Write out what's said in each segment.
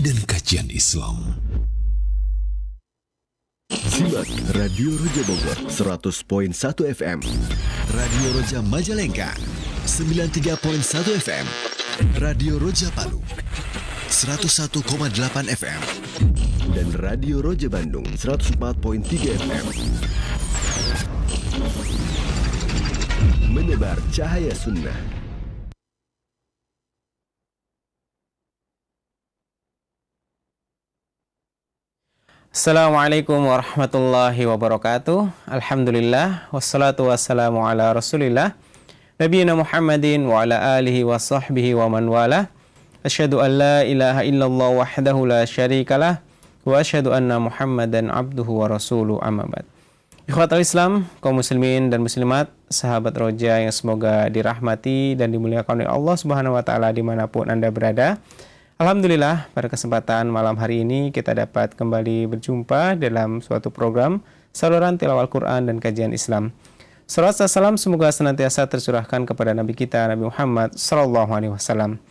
dan kajian Islam. Simak Radio Roja Bogor 100.1 FM, Radio Roja Majalengka 93.1 FM, Radio Roja Palu 101,8 FM, dan Radio Roja Bandung 104.3 FM. Menebar cahaya sunnah. Assalamualaikum warahmatullahi wabarakatuh. Alhamdulillah wassalatu wassalamu ala Rasulillah Nabiyina Muhammadin wa ala alihi wa sahbihi wa man wala. Asyhadu an la ilaha illallah wahdahu la syarikalah wa asyhadu anna Muhammadan abduhu wa rasuluhu, amma ba'd. Ikhwatul Islam, kaum muslimin dan muslimat, sahabat Roja yang semoga dirahmati dan dimuliakan oleh Allah Subhanahu wa taala dimanapun Anda berada. Alhamdulillah, pada kesempatan malam hari ini kita dapat kembali berjumpa dalam suatu program saluran tilawah Al-Quran dan kajian Islam. Salawat dan salam semoga senantiasa tercurahkan kepada Nabi kita, Nabi Muhammad SAW.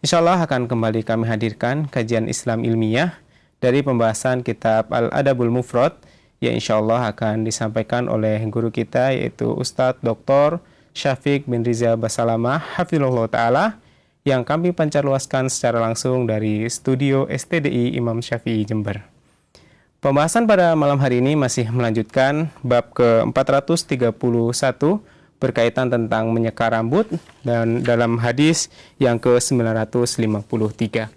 InsyaAllah akan kembali kami hadirkan kajian Islam ilmiah dari pembahasan kitab Al-Adabul Mufrad yang insyaAllah akan disampaikan oleh guru kita, yaitu Ustadz Dr. Syafiq bin Riza Basalamah Hafizahullah Ta'ala, yang kami pancarluaskan secara langsung dari studio STDI Imam Syafi'i Jember. Pembahasan pada malam hari ini masih melanjutkan bab ke-431 berkaitan tentang menyeka rambut dan dalam hadis yang ke-953.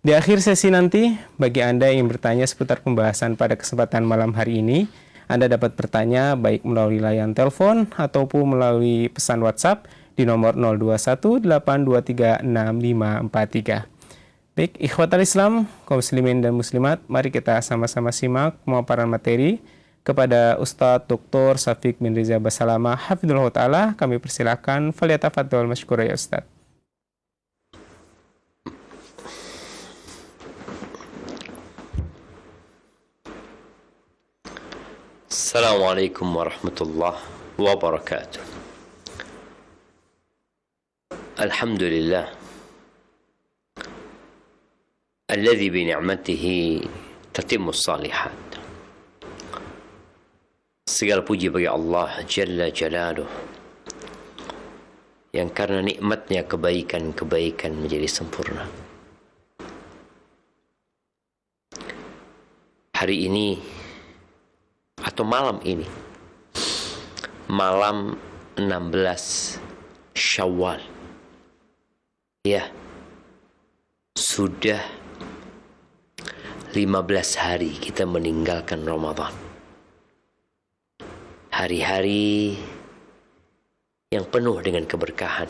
Di akhir sesi nanti, bagi Anda yang bertanya seputar pembahasan pada kesempatan malam hari ini, Anda dapat bertanya baik melalui layanan telepon ataupun melalui pesan WhatsApp di nomor 0218236543. Baik, ikhwatal Islam, kaum muslimin dan muslimat, mari kita sama-sama simak pemaparan materi kepada Ustadz Dr. Syafiq bin Riza Basalamah Hafizahullah Ta'ala. Kami persilakan, falyatafadhal masykur ya Ustadz. Assalamualaikum warahmatullahi wabarakatuh. Alhamdulillah alladzi bi ni'matihi tatimmus salihat. Segala puji bagi Allah Jalla Jalaluh, yang karena nikmatnya kebaikan-kebaikan menjadi sempurna. Hari ini atau malam ini, malam 16 Syawal, ya, sudah 15 hari kita meninggalkan Ramadan. Hari-hari yang penuh dengan keberkahan.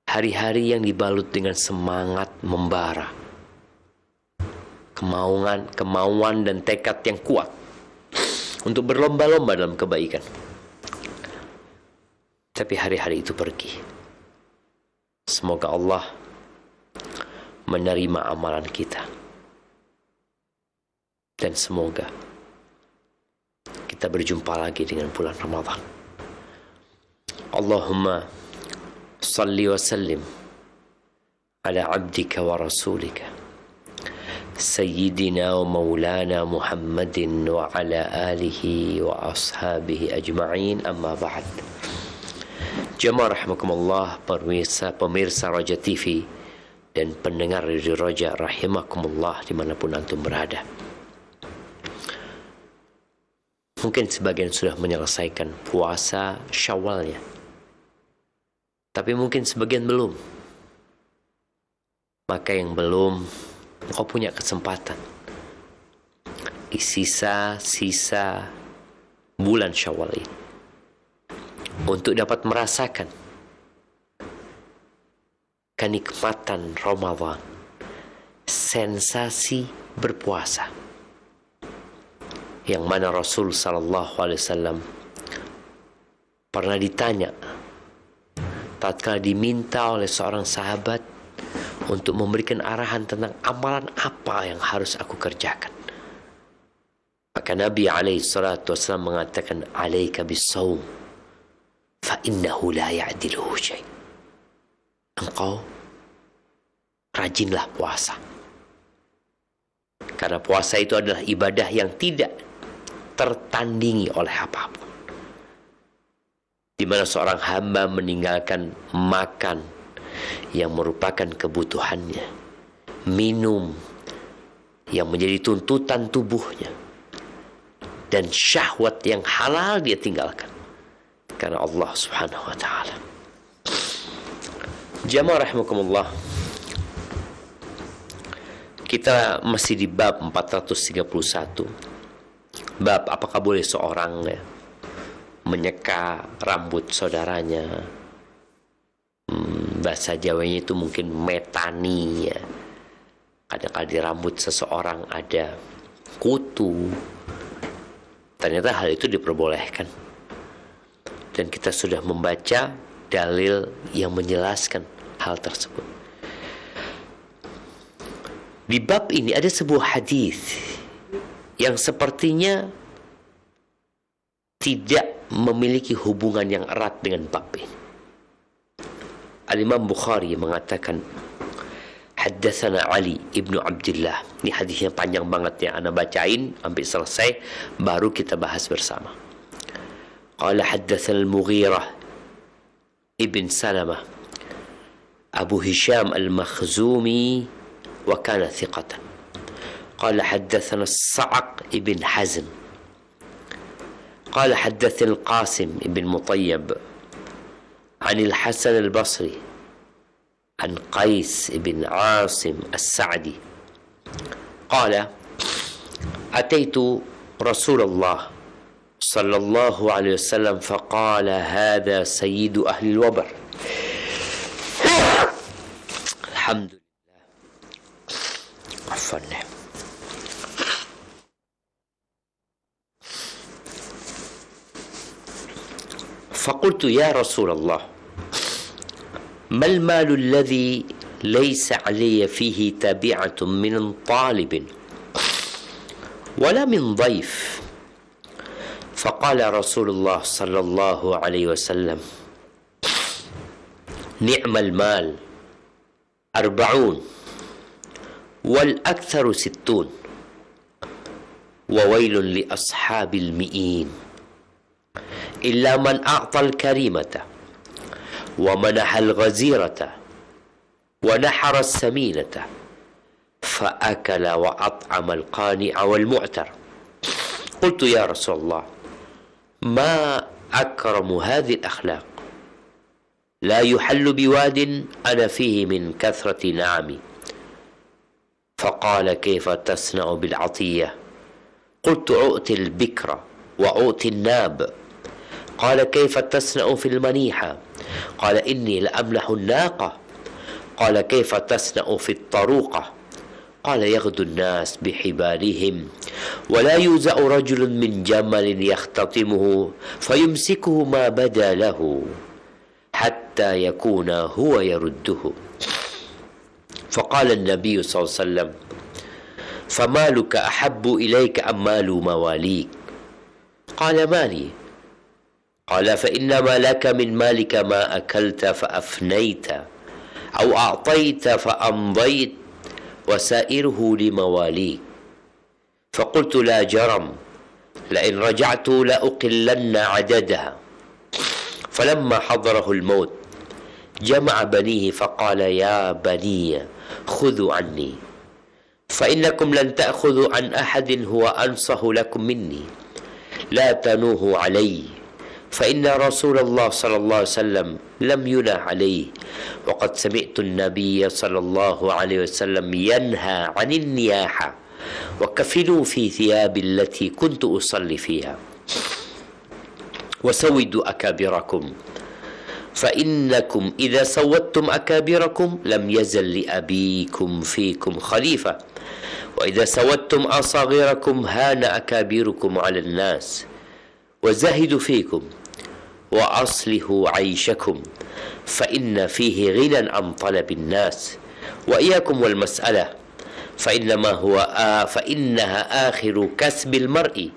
Hari-hari yang dibalut dengan semangat membara. Kemauan dan tekad yang kuat untuk berlomba-lomba dalam kebaikan. Tapi hari-hari itu pergi. Semoga Allah menerima amalan kita. Dan semoga kita berjumpa lagi dengan bulan Ramadan. Allahumma salli wa sallim ala abdika wa rasulika Sayyidina wa maulana Muhammadin wa ala alihi wa ashabihi ajma'in, amma ba'd. Jamaah rahimakumullah, pemirsa Roja TV dan pendengar Radio Roja rahimakumullah dimanapun antum berada. Mungkin sebagian sudah menyelesaikan puasa Syawalnya, tapi mungkin sebagian belum. Maka yang belum, engkau punya kesempatan di sisa bulan Syawal ini untuk dapat merasakan kenikmatan Ramadan, sensasi berpuasa, yang mana Rasul sallallahu alaihi wasallam pernah ditanya tatkala diminta oleh seorang sahabat untuk memberikan arahan tentang amalan apa yang harus aku kerjakan. Maka Nabi alaihi salatu wasallam mengatakan, alaika bis-shaum fa innahu la ya'diluhu syai'. Engkau rajinlah puasa. Karena puasa itu adalah ibadah yang tidak tertandingi oleh apapun. Di mana seorang hamba meninggalkan makan yang merupakan kebutuhannya, minum yang menjadi tuntutan tubuhnya, dan syahwat yang halal dia tinggalkan karena Allah Subhanahu wa taala. Jamaah rahimakumullah, kita masih di bab 431. Bab apakah boleh seorang menyeka rambut saudaranya. Bahasa Jawanya itu mungkin metani ya. Kadang-kadang di rambut seseorang ada kutu. Ternyata hal itu diperbolehkan. Dan kita sudah membaca dalil yang menjelaskan hal tersebut. Di bab ini ada sebuah hadis yang sepertinya tidak memiliki hubungan yang erat dengan bab ini. Al-Imam Bukhari mengatakan, Haddatsana Ali ibnu Abdullah. Ini hadisnya panjang banget ya, ana bacain sampai selesai baru kita bahas bersama. Qala haddatsana Al-Mughirah ibn Salamah Abu Hisham Al-Makhzumi wa kana thiqatan. Qala haddatsana As-Sa'aq ibn Hazm. Qala haddatsana Al-Qasim ibn Mutayyib عن الحسن البصري عن قيس بن عاصم السعدي قال أتيت رسول الله صلى الله عليه وسلم فقال هذا سيد أهل الوبر. الحمد لله. عفوا. فقلت يا رسول الله ما المال الذي ليس علي فيه تابعة من طالب ولا من ضيف؟ فقال رسول الله صلى الله عليه وسلم نعم المال 40 والأكثر 60 وويل لأصحاب المئين إلا من أعطى الكريمة ومنح الغزيرة ونحر السمينة فأكل وأطعم القانع والمعتر. قلت يا رسول الله ما أكرم هذه الأخلاق لا يحل بواد أنا فيه من كثرة نعمي. فقال كيف تصنع بالعطية؟ قلت أؤتي البكر وأؤتي الناب. قال كيف تصنع في المنيحة؟ قال إني لأملح الناقة. قال كيف تصنع في الطروقة؟ قال يغدو الناس بحبالهم ولا يوزأ رجل من جمل يختطمه فيمسكه ما بدا له حتى يكون هو يرده. فقال النبي صلى الله عليه وسلم فمالك أحب إليك أم مال مواليك؟ قال مالي. قال فإنما لك من مالك ما أكلت فأفنيت أو أعطيت فأمضيت وسائره لمواليك. فقلت لا جرم لئن رجعت لأقلن عددها. فلما حضره الموت جمع بنيه فقال يا بني خذوا عني فإنكم لن تأخذوا عن أحد هو أنصح لكم مني لا تنوهوا علي فإن رسول الله صلى الله عليه وسلم لم ينه عليه وقد سمعت النبي صلى الله عليه وسلم ينهى عن النياحة وكفنوا في ثياب التي كنت أصلي فيها وسودوا أكابركم فإنكم إذا سودتم أكابركم لم يزل لأبيكم فيكم خليفة وإذا سودتم أصاغركم هان أكابركم على الناس وزهدوا فيكم وأصلحوا عيشكم فإن فيه غنى عن طلب الناس وإياكم والمسألة فإنها آخر كسب المرء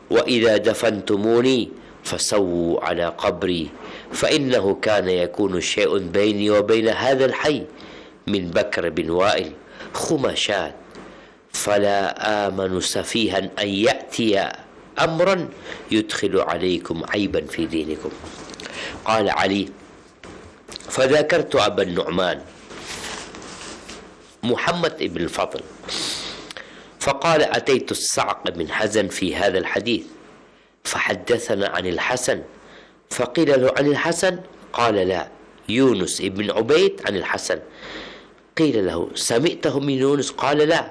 وإذا دفنتموني فسووا على قبري فإنه كان يكون شيء بيني وبين هذا الحي min Bakr bin Wa'il khumashat fala amanu safihan an ya'tiya amran yudkhilu alaikum aiban fi dinikum. Qala Ali فذكرت أبا النعمان محمد بن الفضل فقال أتيت الصعق بن حزن في هذا الحديث فحدثنا عن الحسن فقيل له عن الحسن قال لا يونس بن عبيد عن الحسن قيل له سمعته من يونس قال لا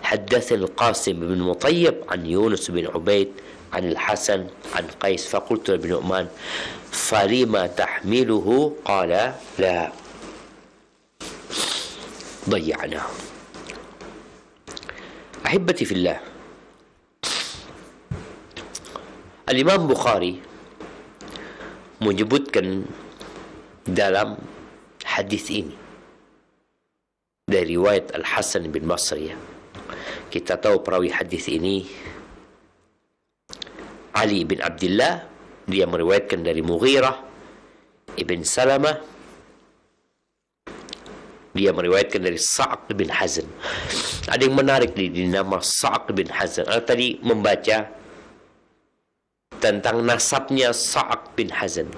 حدثني القاسم بن مطيب عن يونس بن عبيد عن الحسن عن قيس فقلت لابن نعمان فلما تحمله قال لا ضيعناه. أحبتي في الله, Al-Imam Bukhari menyebutkan dalam hadis ini dari riwayat Al-Hasan bin Basri. Kita tahu perawi hadis ini Ali bin Abdullah, dia meriwayatkan dari Mughirah ibn Salamah, dia meriwayatkan dari Sa'q bin Hazan. Ada yang menarik di nama Sa'q bin Hazan. Tadi membaca tentang nasabnya Sa'q bin Hazan.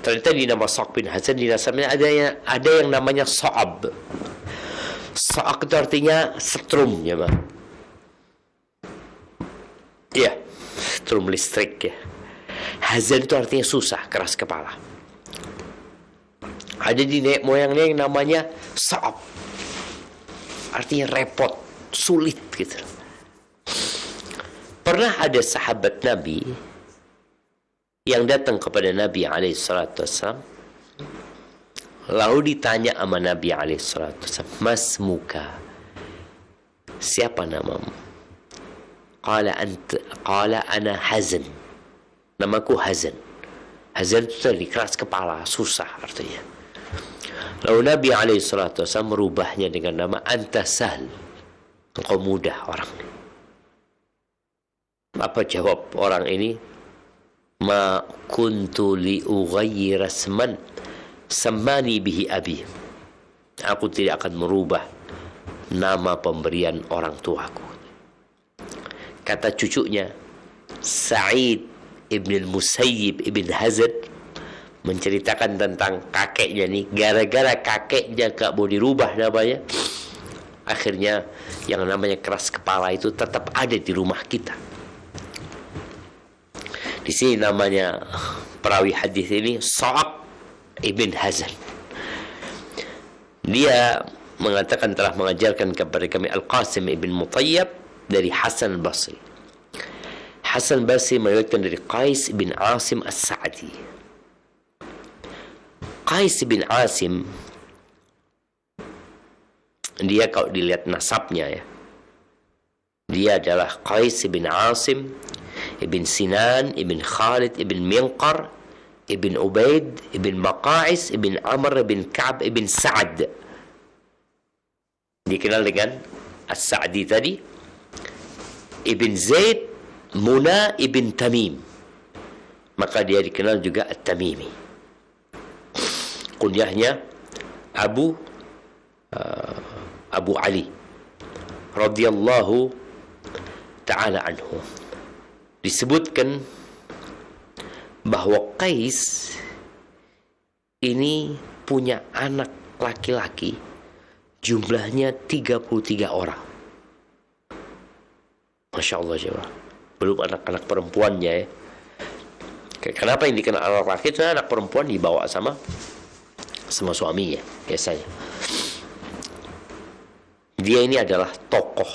Ternyata di nama Sa'q bin Hazan, di nasabnya ada yang namanya Sa'ab. Sa'q itu artinya setrum, ya Pak. Ya, setrum listrik ya. Hazan itu artinya susah, keras kepala. Ada di nenek moyangnya yang namanya Sa'ab, artinya repot, sulit gitu. Pernah ada sahabat Nabi yang datang kepada Nabi SAW, lalu ditanya sama Nabi SAW, Mas muka, siapa namamu? Qala ana Hazan, namaku Hazan. Hazan itu tadi keras kepala, susah artinya. Lalu Nabi SAW merubahnya dengan nama Anta Sahl, engkau mudah orang. Apa jawab orang ini? Ma kuntu li ughayyira asman sammani bihi abi. Aku tidak akan merubah nama pemberian orang tuaku. Kata cucunya Sa'id ibn al-Musayyib ibn Hazan menceritakan tentang kakeknya nih, gara-gara kakeknya gak mau dirubah namanya, akhirnya yang namanya keras kepala itu tetap ada di rumah kita. Di sini namanya perawi hadis ini Sa'q ibn Hazan. Dia mengatakan telah mengajarkan kepada kami Al-Qasim ibn Mutayyab dari Hasan al-Basri. Hasan al-Basri meriwayatkan dari Qais bin Asim as-Sa'di. Qais bin Asim, dia kalau dilihat nasabnya ya, dia adalah Qais bin Asim ibn Sinan ibn Khalid ibn Minqar ibn Ubaid ibn Maqais ibn Amr ibn Ka'ab ibn Sa'ad. Dikenal dengan As-Sa'di tadi. Ibn Zaid Muna ibn Tamim, maka dia dikenal juga At-Tamimi. Kunyahnya Abu Ali radhiyallahu ta'ala anhu. Disebutkan bahwa Qais ini punya anak laki-laki jumlahnya 33 orang. Masya Allah coba. Belum anak-anak perempuannya ya. Kenapa yang dikenal anak laki itu? Anak perempuan dibawa sama suaminya biasanya. Dia ini adalah tokoh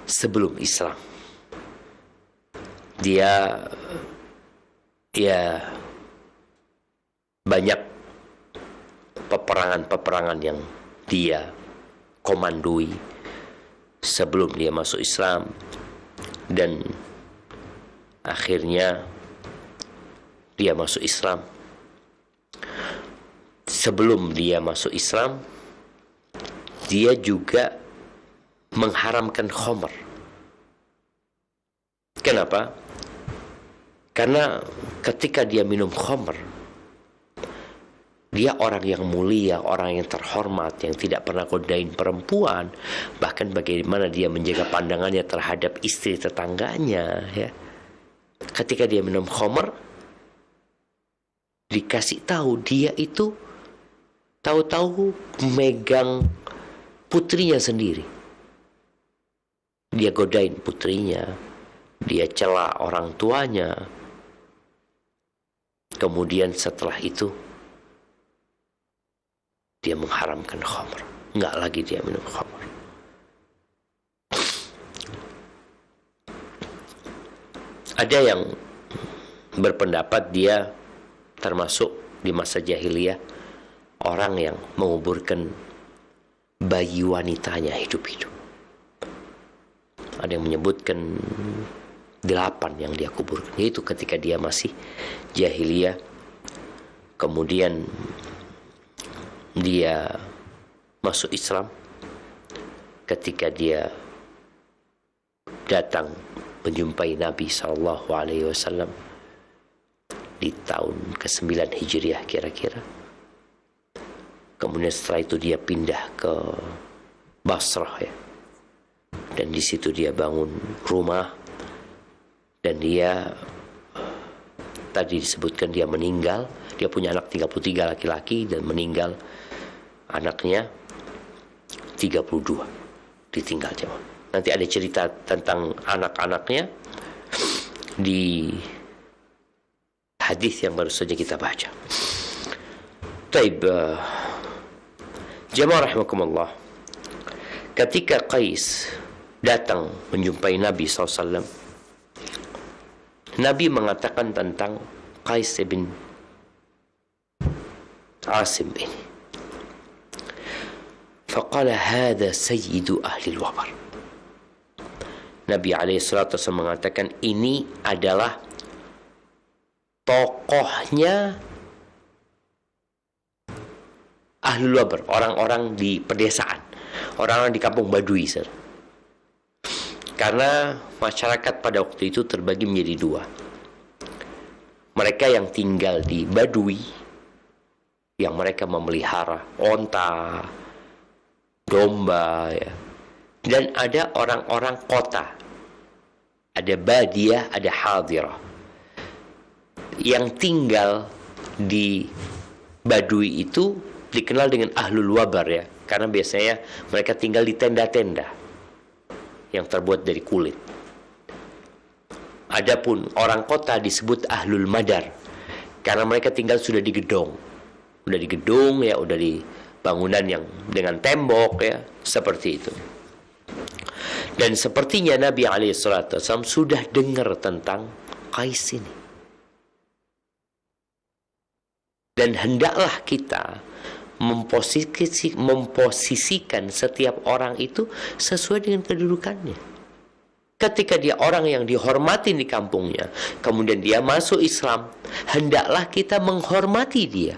sebelum Islam. Dia ya banyak peperangan yang dia komandoi sebelum dia masuk Islam, dan akhirnya dia masuk Islam. Sebelum dia masuk Islam, dia juga mengharamkan khamr. Kenapa? Karena ketika dia minum khamr, Dia orang yang mulia, orang yang terhormat, yang tidak pernah godain perempuan. Bahkan bagaimana dia menjaga pandangannya terhadap istri tetangganya, ya. Ketika dia minum khamr, dikasih tahu dia itu tahu-tahu megang putrinya sendiri. Dia godain putrinya, dia cela orang tuanya. Kemudian setelah itu dia mengharamkan khamr. Enggak lagi dia minum khamr. Ada yang berpendapat dia termasuk di masa jahiliyah orang yang menguburkan bayi wanitanya hidup-hidup. Ada yang menyebutkan 8 yang dia kuburkan. Itu ketika dia masih jahiliyah. Kemudian dia masuk Islam ketika dia datang menjumpai Nabi SAW di tahun ke-9 Hijriah kira-kira. Kemudian setelah itu dia pindah ke Basrah, ya. Dan di situ dia bangun rumah, dan dia tadi disebutkan dia meninggal. Dia punya anak 33 laki-laki dan meninggal anaknya 32, ditinggal jemaah. Nanti ada cerita tentang anak-anaknya di hadis yang baru saja kita baca. Taib, jemaah rahimakumullah, ketika Qais datang menjumpai Nabi SAW, Nabi mengatakan tentang Qais bin Asim ini, faqala hadha sayyidu ahli al-wabar. Nabi SAW mengatakan ini adalah tokohnya ahlul wabar, orang-orang di pedesaan, orang-orang di kampung Badui, sir. Karena masyarakat pada waktu itu terbagi menjadi 2. Mereka yang tinggal di Badui, yang mereka memelihara onta, domba, ya. Dan ada orang-orang kota, ada badiyah, ada hadirah. Yang tinggal di Badui itu dikenal dengan ahlul wabar, ya, karena biasanya mereka tinggal di tenda-tenda yang terbuat dari kulit. Adapun orang kota disebut ahlul madar, karena mereka tinggal sudah di gedung, ya, udah di bangunan yang dengan tembok, ya, seperti itu. Dan sepertinya Nabi SAW sudah dengar tentang Qais ini. Dan hendaklah kita memposisikan setiap orang itu sesuai dengan kedudukannya. Ketika dia orang yang dihormati di kampungnya, kemudian dia masuk Islam, hendaklah kita menghormati dia.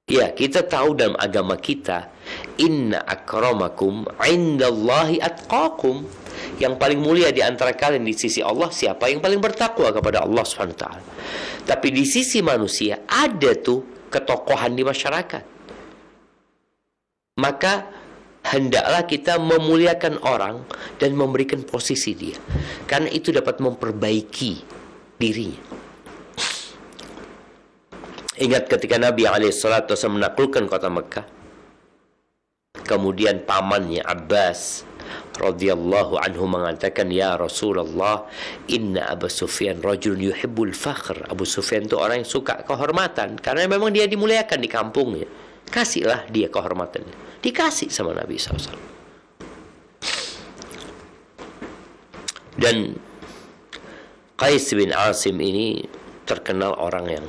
Ya, kita tahu dalam agama kita, inna akramakum indallahi atqakum. Yang paling mulia di antara kalian di sisi Allah siapa yang paling bertakwa kepada Allah SWT. Tapi di sisi manusia ada tuh ketokohan di masyarakat. Maka hendaklah kita memuliakan orang dan memberikan posisi dia, karena itu dapat memperbaiki dirinya. Ingat ketika Nabi SAW menaklukkan kota Mekah, kemudian pamannya Abbas radhiyallahu anhu mengatakan, ya Rasulullah, inna Abu Sufyan rajulun yuhibbul fakhr. Abu Sufyan itu orang yang suka kehormatan, karena memang dia dimuliakan di kampungnya. Kasihlah dia kehormatan. Dikasih sama Nabi SAW. Dan Qais bin Asim ini terkenal orang yang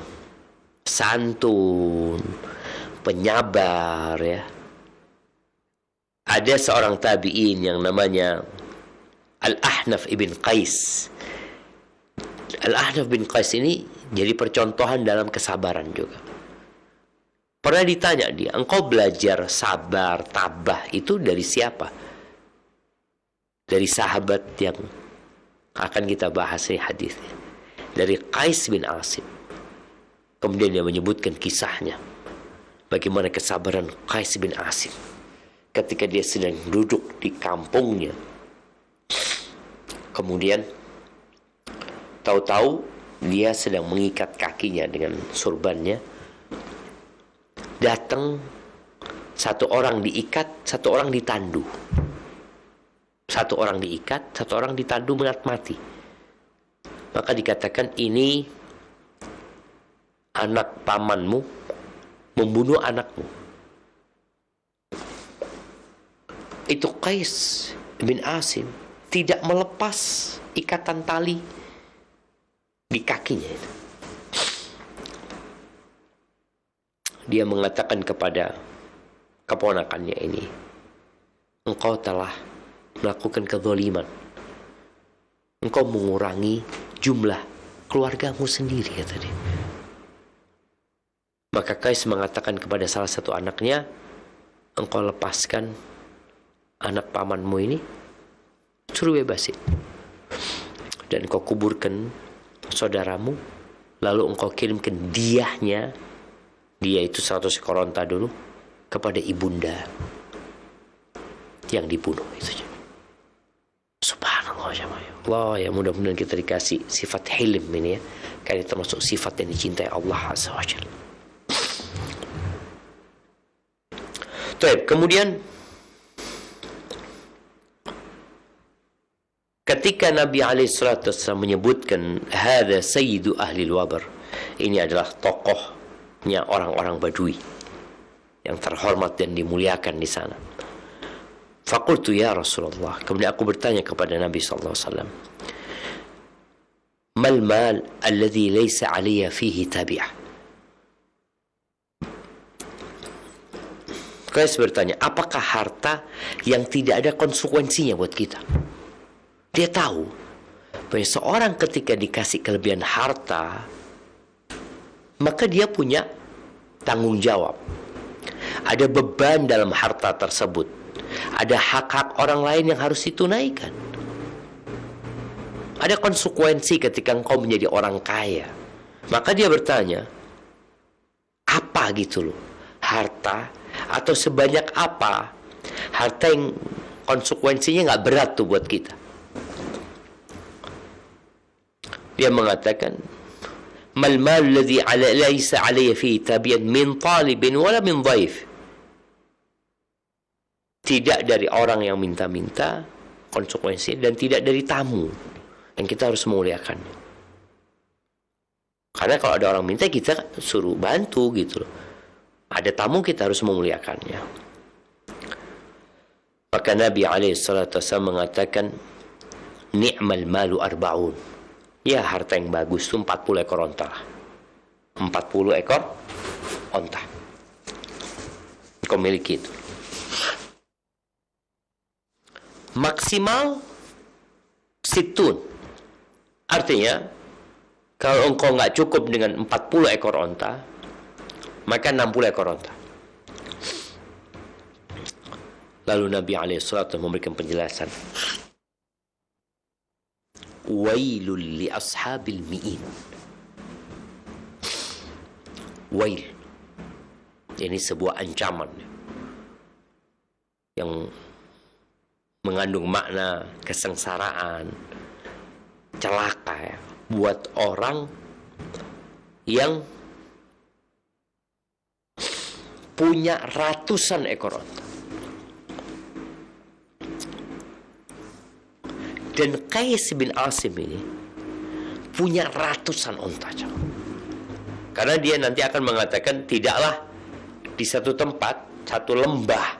santun, penyabar, ya. Ada seorang tabi'in yang namanya Al-Ahnaf ibn Qais. Al-Ahnaf bin Qais ini jadi percontohan dalam kesabaran juga. Pernah ditanya dia, engkau belajar sabar, tabah itu dari siapa? Dari sahabat yang akan kita bahas ini hadisnya. Dari Qais bin Asim. Kemudian dia menyebutkan kisahnya, bagaimana kesabaran Qais bin Asim ketika dia sedang duduk di kampungnya. Kemudian tahu-tahu dia sedang mengikat kakinya dengan surbannya. Datang satu orang diikat, satu orang ditandu. Satu orang diikat, satu orang ditandu mati. Maka dikatakan ini anak pamanmu membunuh anakmu. Itu Qais bin Asim tidak melepas ikatan tali di kakinya itu. Dia mengatakan kepada keponakannya ini, engkau telah melakukan kezaliman. Engkau mengurangi jumlah keluargamu sendiri, kata dia. Maka Qais mengatakan kepada salah satu anaknya, engkau lepaskan anak pamanmu ini, suruh bebasin. Dan engkau kuburkan saudaramu, lalu engkau kirimkan diahnya, dia itu 100 ekor onta dulu, kepada ibunda yang dibunuh itu. Subhanallah, Allah, ya mudah-mudahan kita dikasih sifat hilm ini ya, karena termasuk sifat yang dicintai Allah Azza wa Jalla. Kemudian ketika Nabi SAW menyebutkan hadza sayyidu ahli al-wabar, ini adalah tokohnya orang-orang Badui yang terhormat dan dimuliakan di sana. Faqultu ya Rasulullah, kemudian aku bertanya kepada Nabi SAW, mal mal alladhi laysa alayya fihi tabi'ah. Qais bertanya, apakah harta yang tidak ada konsekuensinya buat kita? Dia tahu bahwa seorang ketika dikasih kelebihan harta, maka dia punya tanggung jawab. Ada beban dalam harta tersebut. Ada hak-hak orang lain yang harus ditunaikan. Ada konsekuensi ketika engkau menjadi orang kaya. Maka dia bertanya, apa gitu loh harta, atau sebanyak apa harta yang konsekuensinya nggak berat tuh buat kita. Dia mengatakan, mal mal alladhi laysa alayya fihi tabi'an min talibin wala min dhaif. Tidak dari orang yang minta-minta konsekuensi, dan tidak dari tamu yang kita harus memuliakannya. Karena kalau ada orang minta, kita suruh bantu gitu loh. Ada tamu, kita harus memuliakannya. Maka Nabi SAW mengatakan, ni'mal malu arba'un. Ya, harta yang bagus itu 40 ekor onta. 40 ekor onta kau miliki itu. Maksimal situn. Artinya, kalau engkau nggak cukup dengan 40 ekor onta, maka 60 ekor onta. Lalu Nabi SAW memberikan penjelasan. Wailul li ashabil mi'in. Wail. Ini sebuah ancaman yang mengandung makna kesengsaraan, celaka ya, buat orang yang punya ratusan ekor onta. Dan Qais bin Asim ini punya ratusan onta. Karena dia nanti akan mengatakan, tidaklah di satu tempat, satu lembah,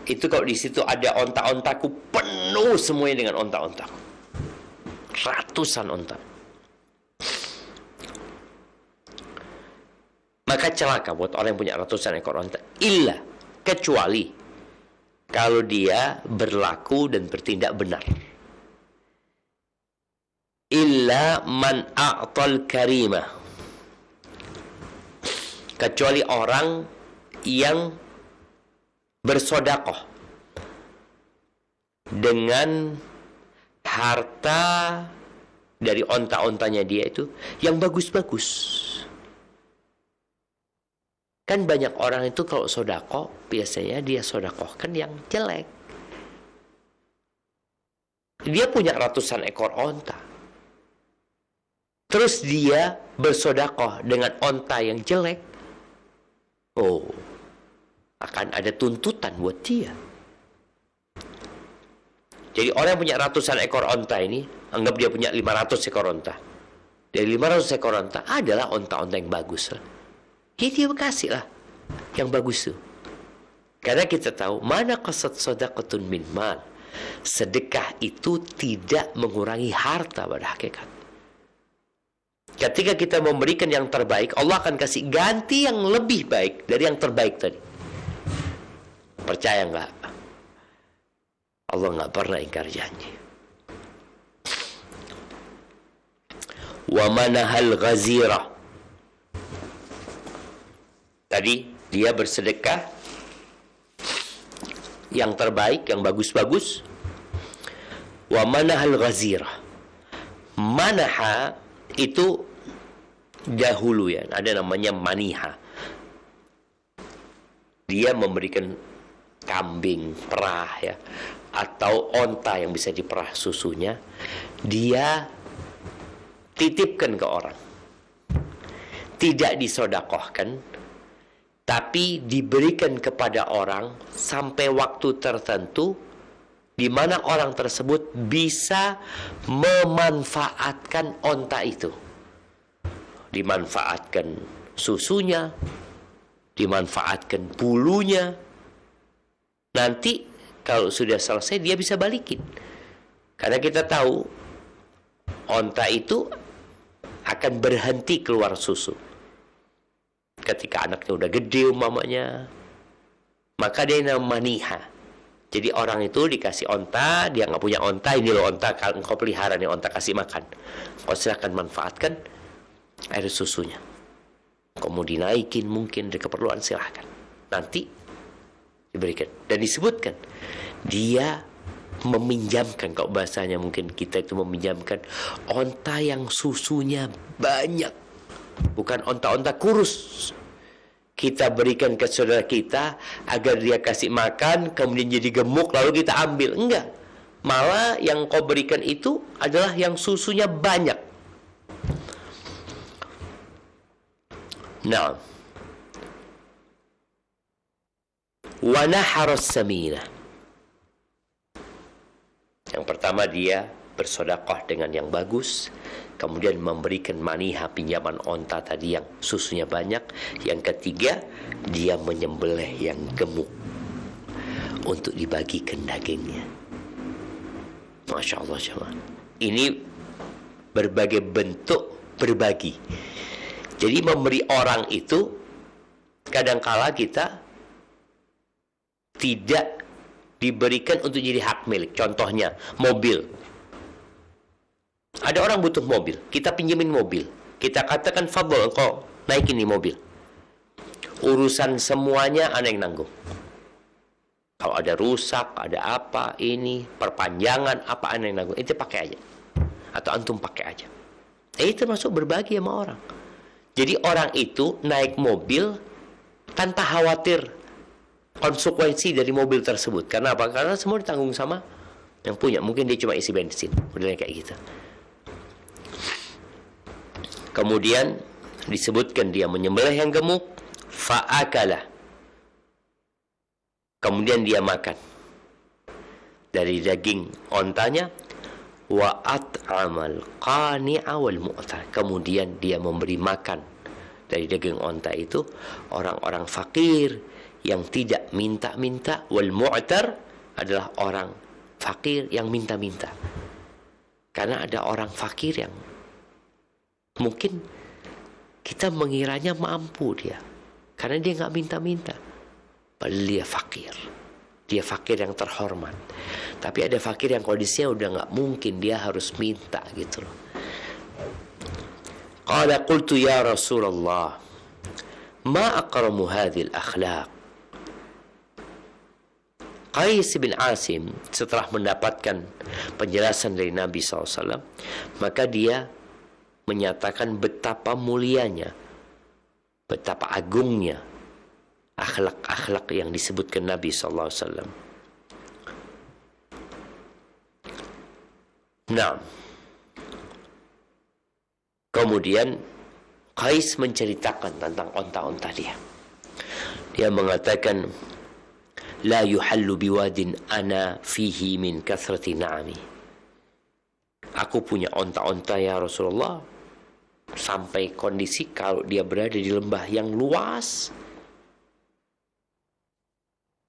itu kalau di situ ada onta-ontaku, penuh semuanya dengan onta-ontaku. Ratusan onta. Maka celaka buat orang yang punya ratusan ekor onta. Illa, kecuali kalau dia berlaku dan bertindak benar. Illa man a'tal karimah. Kecuali orang yang bersodakoh dengan harta dari onta-ontanya dia itu yang bagus-bagus. Kan banyak orang itu kalau sodako, biasanya dia sodakohkan yang jelek. Dia punya ratusan ekor onta. Terus dia bersodakoh dengan onta yang jelek. Oh, akan ada tuntutan buat dia. Jadi orang yang punya ratusan ekor onta ini, anggap dia punya 500 ekor onta. Dari 500 ekor onta adalah onta-onta yang bagus. Ya dia kasih lah yang bagus tuh. Karena kita tahu, mana qasad sadaqatun min mal. Sedekah itu tidak mengurangi harta pada hakikat. Ketika kita memberikan yang terbaik, Allah akan kasih ganti yang lebih baik dari yang terbaik tadi. Percaya nggak? Allah nggak pernah ingkar janji. Wa manahal ghazirah. Tadi dia bersedekah yang terbaik, yang bagus-bagus. Wa manahal ghazirah. Manaha itu dahulu ya, ada namanya maniha. Dia memberikan kambing perah ya, atau onta yang bisa diperah susunya, dia titipkan ke orang. Tidak disodakohkan, tapi diberikan kepada orang sampai waktu tertentu di mana orang tersebut bisa memanfaatkan onta itu. Dimanfaatkan susunya, dimanfaatkan bulunya. Nanti kalau sudah selesai dia bisa balikin. Karena kita tahu onta itu akan berhenti keluar susu ketika anaknya udah gede umpamanya, maka dia namanya maniha. Jadi orang itu dikasih onta, dia nggak punya onta, ini loh onta, kalau engkau pelihara nih onta, kasih makan, kau silahkan manfaatkan air susunya, kau mau dinaikin mungkin dari keperluan silahkan, nanti diberikan. Dan disebutkan dia meminjamkan, kalau bahasanya mungkin kita itu meminjamkan onta yang susunya banyak, bukan onta-onta kurus. Kita berikan ke saudara kita agar dia kasih makan, kemudian jadi gemuk lalu kita ambil. Enggak, malah yang kau berikan itu adalah yang susunya banyak. Nah, wa naharas samina. Yang pertama dia bersodakoh dengan yang bagus, kemudian memberikan maniha, pinjaman onta tadi yang susunya banyak. Yang ketiga, dia menyembelih yang gemuk untuk dibagikan dagingnya. Masya Allah, jemaah. Ini berbagai bentuk berbagi. Jadi memberi orang itu kadangkala kita tidak diberikan untuk jadi hak milik. Contohnya mobil. Ada orang butuh mobil, kita pinjemin mobil, kita katakan fadhol, engkau naikin nih mobil, urusan semuanya ana yang nanggung. Kalau ada rusak, ada apa ini, perpanjangan apa, ana yang nanggung. Itu pakai aja, atau antum pakai aja. Itu termasuk berbagi sama orang. Jadi orang itu naik mobil tanpa khawatir konsekuensi dari mobil tersebut. Karena apa? Karena semua ditanggung sama yang punya. Mungkin dia cuma isi bensin, modelnya kayak gitu. Kemudian disebutkan dia menyembelih yang gemuk, fa'akalah. Kemudian dia makan dari daging ontanya, wa at'amal qani'a wal mu'tar. Kemudian dia memberi makan dari daging onta itu orang-orang fakir yang tidak minta-minta, wal mu'tar adalah orang fakir yang minta-minta. Karena ada orang fakir yang mungkin kita mengiranya mampu dia, karena dia nggak minta-minta, padahal dia fakir. Dia fakir yang terhormat. Tapi ada fakir yang kondisinya udah nggak mungkin, dia harus minta gitu loh. Qala qultu ya Rasulullah, ma aqramu hadhil akhlaq. Qais bin Asim setelah mendapatkan penjelasan dari Nabi SAW, maka dia menyatakan betapa mulianya, betapa agungnya akhlak-akhlak yang disebutkan Nabi SAW. Nah, kemudian Qais menceritakan tentang onta-onta dia. Dia mengatakan, La yuhallu biwadin ana fihi min kathrati na'ami. Aku punya onta-onta ya Rasulullah, sampai kondisi kalau dia berada di lembah yang luas,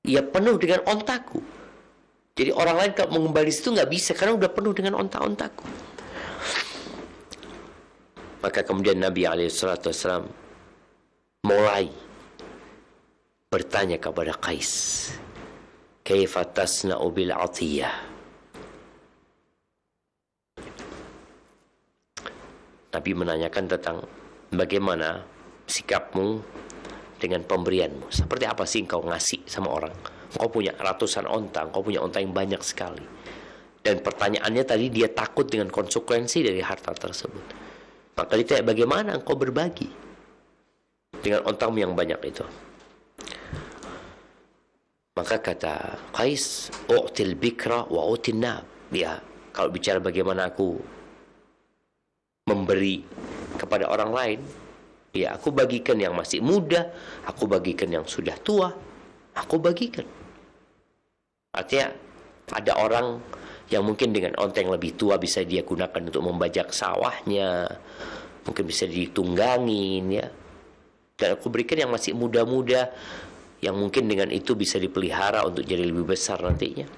ia penuh dengan ontaku. Jadi orang lain kalau mengembali situ nggak bisa, karena udah penuh dengan onta-ontaku. Maka kemudian Nabi SAW mulai bertanya kepada Qais, kaifa tasna'u bil 'atiyah? Nabi menanyakan tentang bagaimana sikapmu dengan pemberianmu. Seperti apa sih engkau ngasih sama orang? Engkau punya ratusan onta, engkau punya onta yang banyak sekali. Dan pertanyaannya tadi, dia takut dengan konsekuensi dari harta tersebut. Maka ditanya, bagaimana engkau berbagi dengan ontamu yang banyak itu? Maka kata Qais, u'til bikra wa u'tin nab. Ya, kalau bicara bagaimana aku memberi kepada orang lain, ya aku bagikan yang masih muda, aku bagikan yang sudah tua, aku bagikan. Artinya ada orang yang mungkin dengan onta yang lebih tua bisa dia gunakan untuk membajak sawahnya, mungkin bisa ditunggangin, ya. Dan aku berikan yang masih muda-muda, yang mungkin dengan itu bisa dipelihara untuk jadi lebih besar nantinya.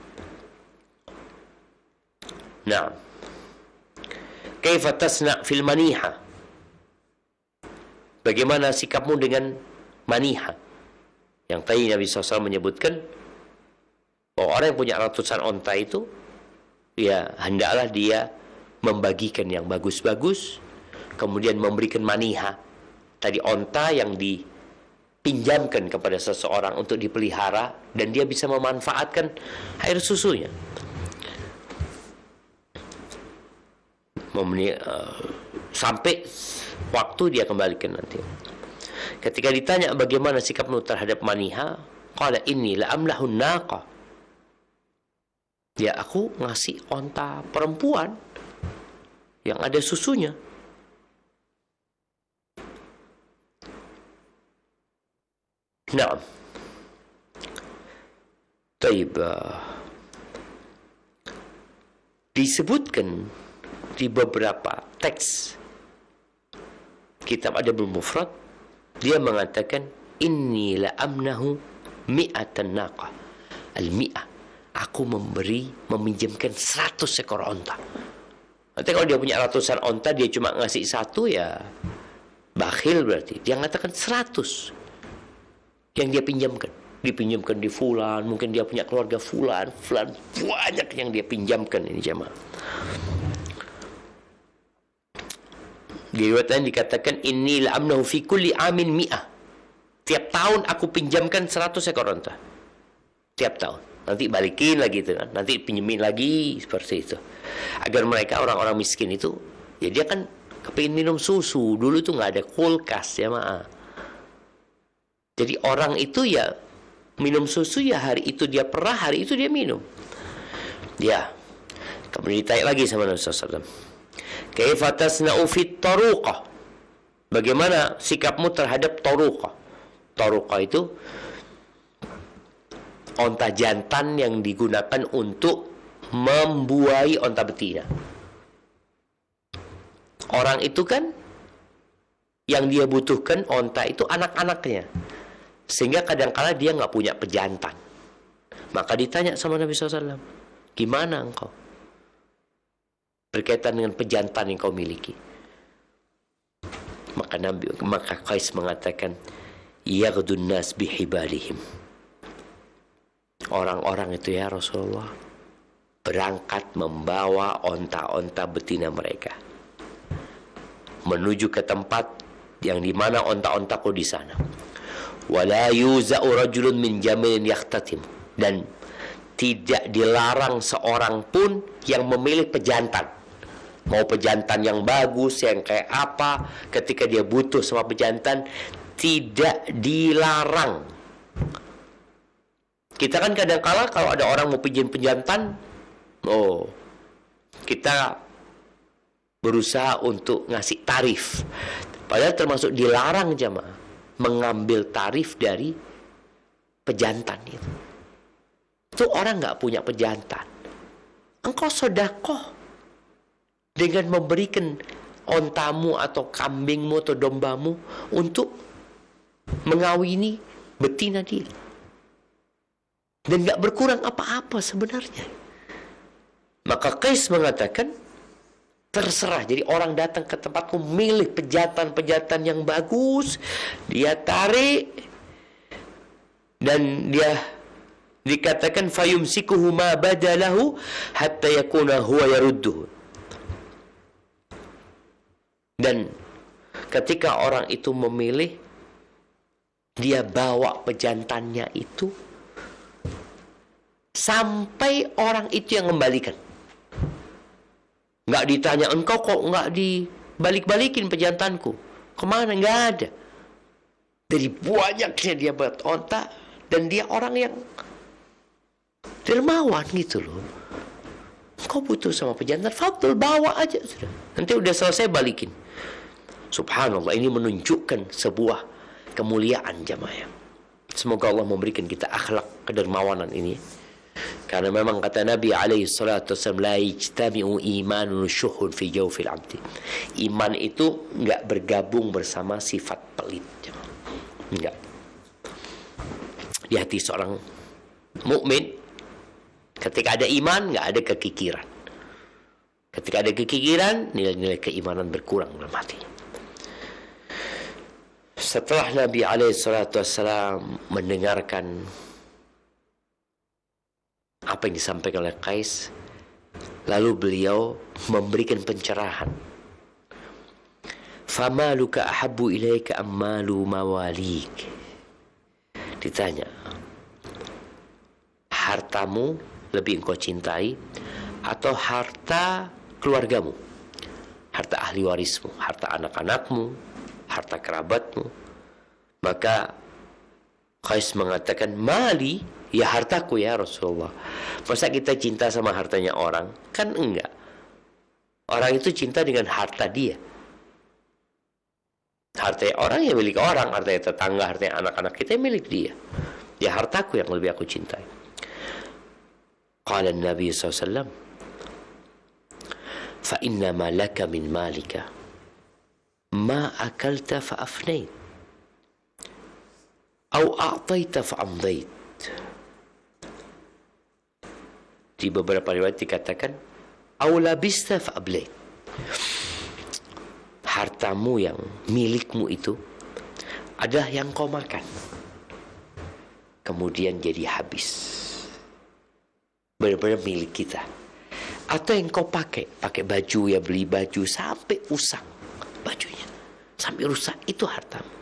Nah, kaifa tasna' fil maniha? Bagaimana sikapmu dengan maniha? Yang tadi Nabi SAW menyebutkan bahwa orang yang punya ratusan onta itu, ya hendaklah dia membagikan yang bagus-bagus, kemudian memberikan maniha. Tadi onta yang dipinjamkan kepada seseorang untuk dipelihara, dan dia bisa memanfaatkan air susunya. Sampai waktu dia kembalikan nanti. Ketika ditanya bagaimana sikapmu terhadap maniha, qala inni la amlahun naqa. Ya, aku ngasih onta perempuan yang ada susunya. Nah, taib, disebutkan di beberapa teks kitab Adabul Mufrad, dia mengatakan inni la amnahu mi'atan naqa. Al-mi'ah, aku meminjamkan 100 ekor onta. Nanti kalau dia punya ratusan onta, dia cuma ngasih satu, ya bakhil berarti. Dia mengatakan 100 yang dia pinjamkan. Dipinjamkan di fulan, mungkin dia punya keluarga fulan, banyak yang dia pinjamkan ini jemaah. Di riwayat lain dikatakan inni la amnahu fi kulli amin mi'ah. Tiap tahun aku pinjamkan 100 ekor onta. Tiap tahun. Nanti balikin lagi itu kan. Nanti pinjemin lagi, seperti itu. Agar mereka orang-orang miskin itu, ya dia kan kepingin minum susu. Dulu itu nggak ada kulkas ya maaf. Jadi orang itu ya minum susu, ya hari itu dia perah, hari itu dia minum. Ya. Kemudian ditanya lagi sama Nabi SAW. Kaifa tasna'u fit taruqah? Bagaimana sikapmu terhadap taruqah? Taruqah itu onta jantan yang digunakan untuk membuai onta betina. Orang itu kan yang dia butuhkan onta itu anak-anaknya, sehingga kadang-kala dia nggak punya pejantan. Maka ditanya sama Nabi SAW, gimana engkau berkaitan dengan pejantan yang kau miliki? Maka Qais mengatakan, yaghdun nas bihibalihim. Orang-orang itu ya Rasulullah berangkat membawa onta-onta betina mereka menuju ke tempat yang dimana onta-ontaku di sana. Wala yuza'u rajulun min jamilin yakhtatim. Dan tidak dilarang seorang pun yang memilih pejantan. Mau pejantan yang bagus, yang kayak apa, ketika dia butuh sama pejantan, tidak dilarang. Kita kan kadang-kala kalau ada orang mau pinjam pejantan, kita berusaha untuk ngasih tarif. Padahal termasuk dilarang jamaah mengambil tarif dari pejantan itu. Itu orang nggak punya pejantan. Engkau sedekah dengan memberikan ontamu atau kambingmu atau dombamu untuk mengawini betina dia. Dan nggak berkurang apa-apa sebenarnya. Maka Qais mengatakan, terserah. Jadi orang datang ke tempatku milih pejantan-pejantan yang bagus, dia tarik, dan dia dikatakan fayumsikuhu ma badalahu hatta yakuna huwa yarudduhu. Dan ketika orang itu memilih, dia bawa pejantannya itu sampai orang itu yang kembalikan. Nggak ditanya, engkau kok nggak dibalik-balikin pejantanku? Kemana? Nggak ada. Dari banyaknya dia buat onta, dan dia orang yang dermawan gitu loh. Engkau butuh sama pejantan, fadl, bawa aja sudah. Nanti udah selesai balikin. Subhanallah, ini menunjukkan sebuah kemuliaan jamaah. Semoga Allah memberikan kita akhlak kedermawanan ini. Karena memang kata Nabi alaihi salatu wasallam, la yajtami'u imanun syuhun fi jawfil abdi. Iman itu enggak bergabung bersama sifat pelit. Enggak. Di hati seorang mukmin, ketika ada iman, enggak ada kekikiran. Ketika ada kekikiran, nilai-nilai keimanan berkurang dalam hatinya. Setelah Nabi alaihi salatu wasallam mendengarkan apa yang disampaikan oleh Qais, lalu beliau memberikan pencerahan. Famaluka ahabbu ilaika ammalu mawalik. Ditanya, hartamu lebih engkau cintai atau harta keluargamu, harta ahli warismu, harta anak-anakmu, harta kerabatmu? Maka Qais mengatakan, mali, ya hartaku ya Rasulullah. Masa kita cinta sama hartanya orang? Kan enggak. Orang itu cinta dengan harta dia. Hartanya orang ya milik orang, hartanya tetangga, hartanya anak-anak kita milik dia. Ya hartaku yang lebih aku cintai. Qala Nabi SAW, fa innama laka min malika ma akalta fa afnait au a'taita fa amdait. Di beberapa riwayat dikatakan au labista fa ablait. Hartamu yang milikmu itu adalah yang kau makan, kemudian jadi habis, benar-benar milik kita. Atau yang kau pakai baju, ya beli baju sampai usang bajunya, sampai rusak, itu hartamu.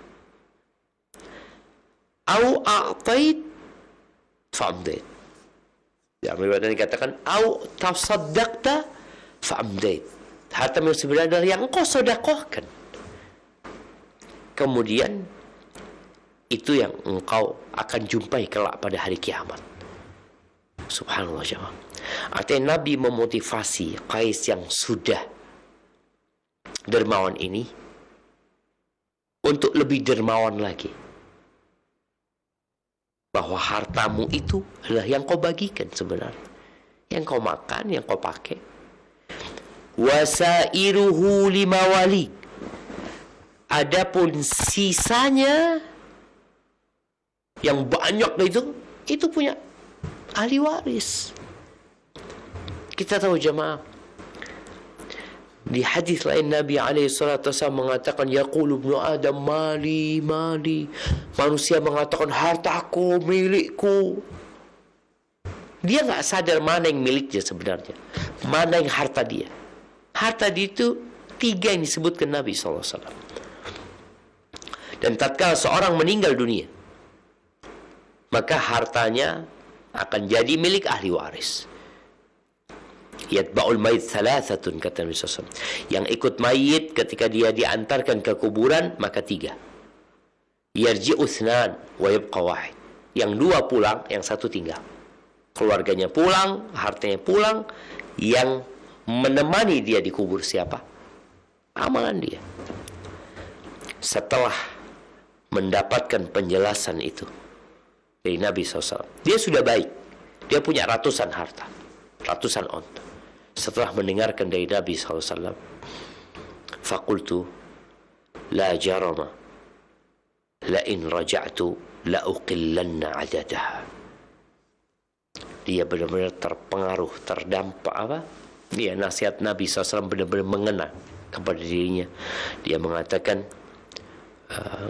Au a'tait fa'amdait. Yang riwayat dikatakan au tasaddaqta fa'amdait. Harta yang sebenarnya adalah yang engkau sedekahkan. Kemudian itu yang engkau akan jumpai kelak pada hari kiamat. Subhanallah jemaah. Artinya Nabi memotivasi Qais yang sudah dermawan ini untuk lebih dermawan lagi. Bahwa hartamu itu adalah yang kau bagikan sebenarnya, yang kau makan, yang kau pakai. Wasairuhu limawali. Adapun sisanya yang banyak itu punya ahli waris. Kita tahu jemaah, di hadis lain Nabi SAW mengatakan, yaqulu ibnu Adam mali mali. Manusia mengatakan hartaku, milikku. Dia nggak sadar mana yang miliknya sebenarnya, mana yang harta dia. Harta dia itu 3 yang disebutkan Nabi SAW. Dan tatkala seorang meninggal dunia, maka hartanya akan jadi milik ahli waris. Yatba'ul mayit thalathatun, kata Nabi SAW. Yang ikut mayit ketika dia diantarkan ke kuburan, maka 3. Yarji'u thnan wa yabqa wahid. Yang 2 pulang, yang 1 tinggal. Keluarganya pulang, hartanya pulang. Yang menemani dia di kubur siapa? Amalan dia. Setelah mendapatkan penjelasan itu dari Nabi SAW, dia sudah baik. Dia punya ratusan harta, ratusan onta. Setelah mendengarkan dari Nabi SAW, faqultu la jarama la in raja'tu la uqillanna adadaha. Dia benar-benar terpengaruh, terdampak apa? Dia nasihat Nabi SAW benar-benar mengena kepada dirinya. Dia mengatakan,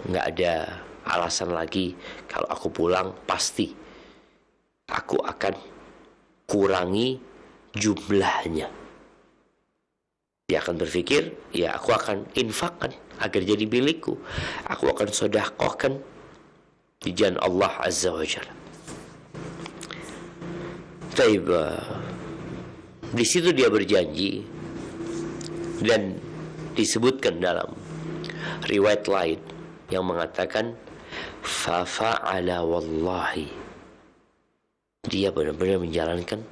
nggak ada alasan lagi. Kalau aku pulang, pasti aku akan kurangi jumlahnya. Dia akan berpikir, ya aku akan infakkan agar jadi milikku. Aku akan sedekahkan di jalan Allah Azza wa Jalla. Taib, di situ dia berjanji, dan disebutkan dalam riwayat lain yang mengatakan fa fa'ala wallahi. Dia benar-benar menjalankan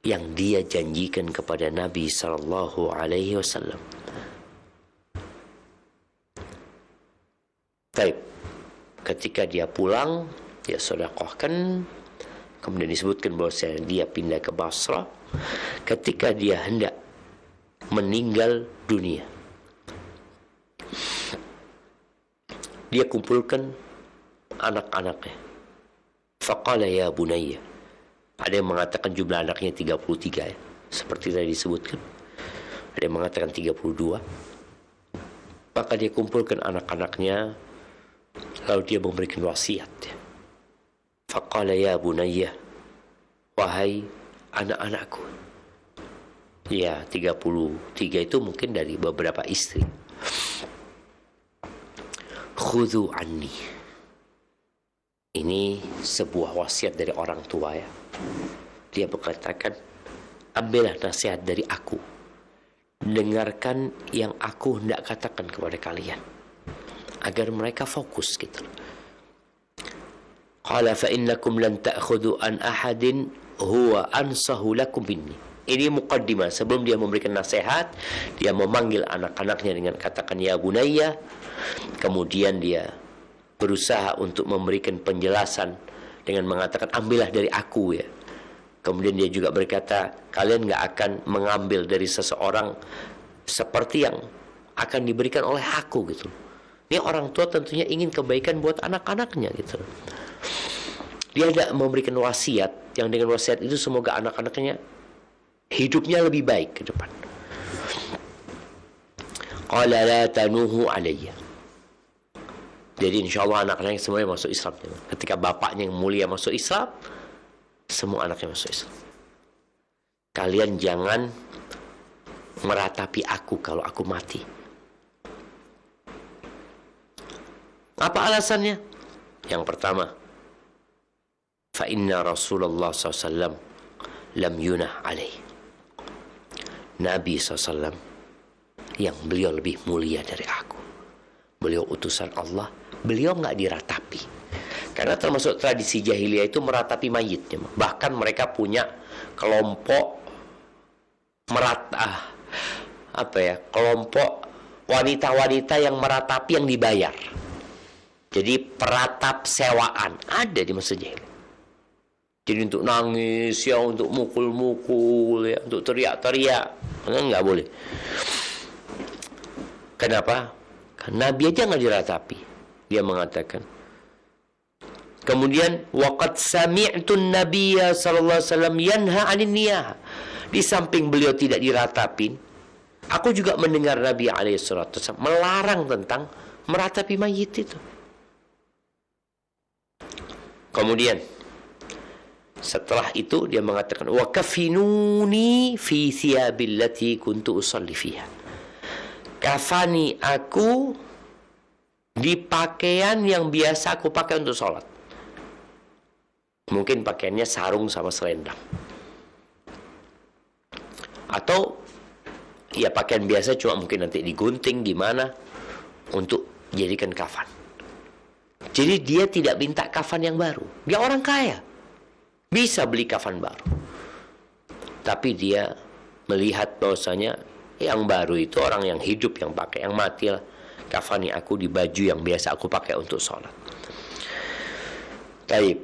yang dia janjikan kepada Nabi sallallahu alaihi wasallam. Taib, ketika dia pulang, dia sedekahkan. Kemudian disebutkan bahwa dia pindah ke Basra. Ketika dia hendak meninggal dunia, dia kumpulkan anak-anaknya. Faqala ya bunayya. Ada yang mengatakan jumlah anaknya 33 ya, seperti tadi disebutkan. Ada yang mengatakan 32. Maka dia kumpulkan anak-anaknya, lalu dia memberikan wasiat. Faqala ya bunayya, wahai anak-anakku. Ya, 33 itu mungkin dari beberapa istri. Khudhu anni. Ini sebuah wasiat dari orang tua ya. Dia berkatakan, ambillah nasihat dari aku. Dengarkan yang aku hendak katakan kepada kalian, agar mereka fokus gitu. Qala fa innakum lan ta'khudhu an ahadin huwa ansahu lakum minni. Ini muqaddimah. Sebelum dia memberikan nasihat, dia memanggil anak-anaknya dengan katakan ya bunayya. Kemudian dia berusaha untuk memberikan penjelasan dengan mengatakan ambillah dari aku ya. Kemudian dia juga berkata, kalian gak akan mengambil dari seseorang seperti yang akan diberikan oleh aku gitu. Ini orang tua tentunya ingin kebaikan buat anak-anaknya gitu. Dia tidak memberikan wasiat, yang dengan wasiat itu semoga anak-anaknya hidupnya lebih baik ke depan. Qala la tanuhu alayya. Jadi insya Allah anak-anaknya semuanya masuk Islam. Ketika bapaknya yang mulia masuk Islam, semua anaknya masuk Islam. Kalian jangan meratapi aku kalau aku mati. Apa alasannya? Yang pertama, fa inna Rasulullah SAW lam yunah alaih. Nabi SAW yang beliau lebih mulia dari aku. Beliau utusan Allah, beliau nggak diratapi. Karena termasuk tradisi jahiliyah itu meratapi mayitnya. Bahkan mereka punya kelompok kelompok wanita-wanita yang meratapi yang dibayar. Jadi peratap sewaan ada di masa jahiliyah. Jadi untuk nangis ya, untuk mukul-mukul ya, untuk teriak-teriak, nggak boleh. Kenapa? Karena Nabi aja nggak diratapi. Dia mengatakan. Kemudian waqad sami'tu an-nabiyya sallallahu alaihi wasallam yanha 'anil niyah. Di samping beliau tidak diratapin, aku juga mendengar Nabi alaihi salatu wasallam melarang tentang meratapi mayit itu. Kemudian setelah itu dia mengatakan wa kafinuni fi thiyabil lati kuntu usalli fiha. Kafani aku di pakaian yang biasa aku pakai untuk sholat. Mungkin pakaiannya sarung sama selendang. Atau ya pakaian biasa cuma mungkin nanti digunting gimana untuk jadikan kafan. Jadi dia tidak minta kafan yang baru. Dia orang kaya, bisa beli kafan baru. Tapi dia melihat bahwasanya yang baru itu orang yang hidup yang pakai, yang mati lah. Kafani aku di baju yang biasa aku pakai untuk sholat. Baik.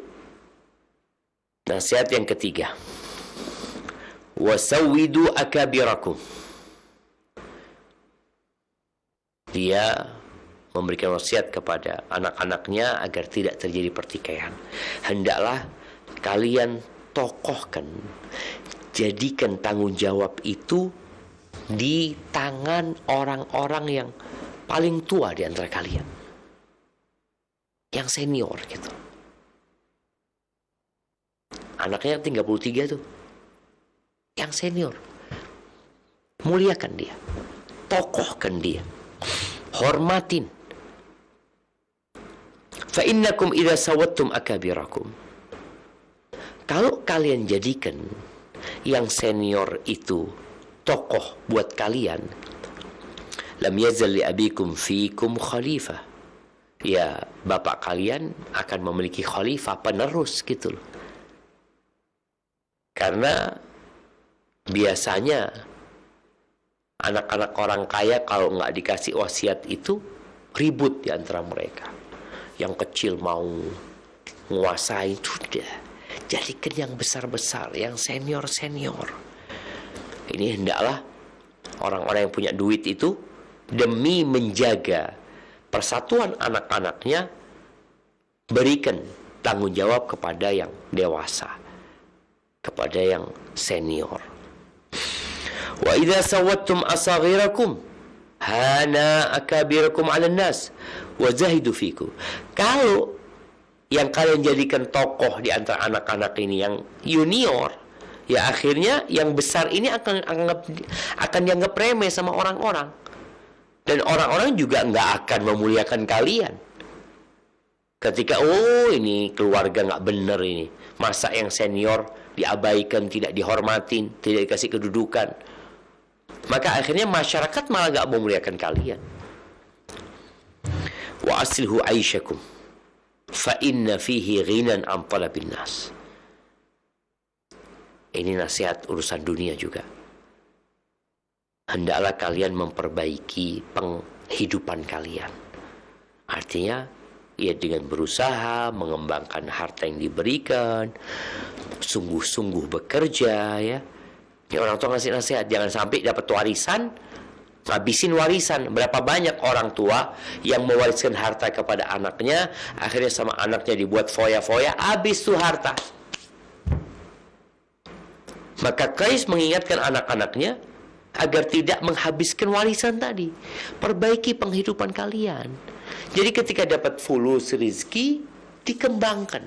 Nasihat yang ketiga. Wasawwidu akabirakum. Dia memberikan wasiat kepada anak-anaknya agar tidak terjadi pertikaian. Hendaklah kalian tokohkan, jadikan tanggung jawab itu di tangan orang-orang yang paling tua di antara kalian, yang senior gitu. Anaknya 33 tuh, yang senior. Muliakan dia, tokohkan dia, hormatin. Fa innakum idza sawattum akabirakum. Kalau kalian jadikan yang senior itu tokoh buat kalian, lam yazal li abikum fikum khalifah. Ya, bapak kalian akan memiliki khalifah, penerus gitu loh. Karena biasanya anak-anak orang kaya kalau nggak dikasih wasiat itu ribut di antara mereka. Yang kecil mau menguasai, sudah jadikan yang besar-besar, yang senior-senior. Ini hendaklah orang-orang yang punya duit itu demi menjaga persatuan anak-anaknya, berikan tanggung jawab kepada yang dewasa, kepada yang senior. Wa idza sawattum asaghirakum hana akabirakum 'alan nas wa zahidu fikum. Kalau yang kalian jadikan tokoh di antara anak-anak ini yang junior, ya akhirnya yang besar ini akan dianggap remeh sama orang-orang. Dan orang-orang juga nggak akan memuliakan kalian. Ketika, oh ini keluarga nggak bener ini. Masa yang senior diabaikan, tidak dihormatin, tidak dikasih kedudukan. Maka akhirnya masyarakat malah nggak memuliakan kalian. Wa aslhu aisyakum. Fa inna fihi ghinan an talabin nas. Ini nasihat urusan dunia juga. Hendaklah kalian memperbaiki penghidupan kalian. Artinya, ya dengan berusaha mengembangkan harta yang diberikan, sungguh-sungguh bekerja ya. Ini orang tua ngasih nasihat, jangan sampai dapat warisan, ngabisin warisan. Berapa banyak orang tua yang mewariskan harta kepada anaknya, akhirnya sama anaknya dibuat foya-foya, habis tuh harta. Maka Qais mengingatkan anak-anaknya agar tidak menghabiskan warisan tadi. Perbaiki penghidupan kalian. Jadi ketika dapat fulus rizki, dikembangkan.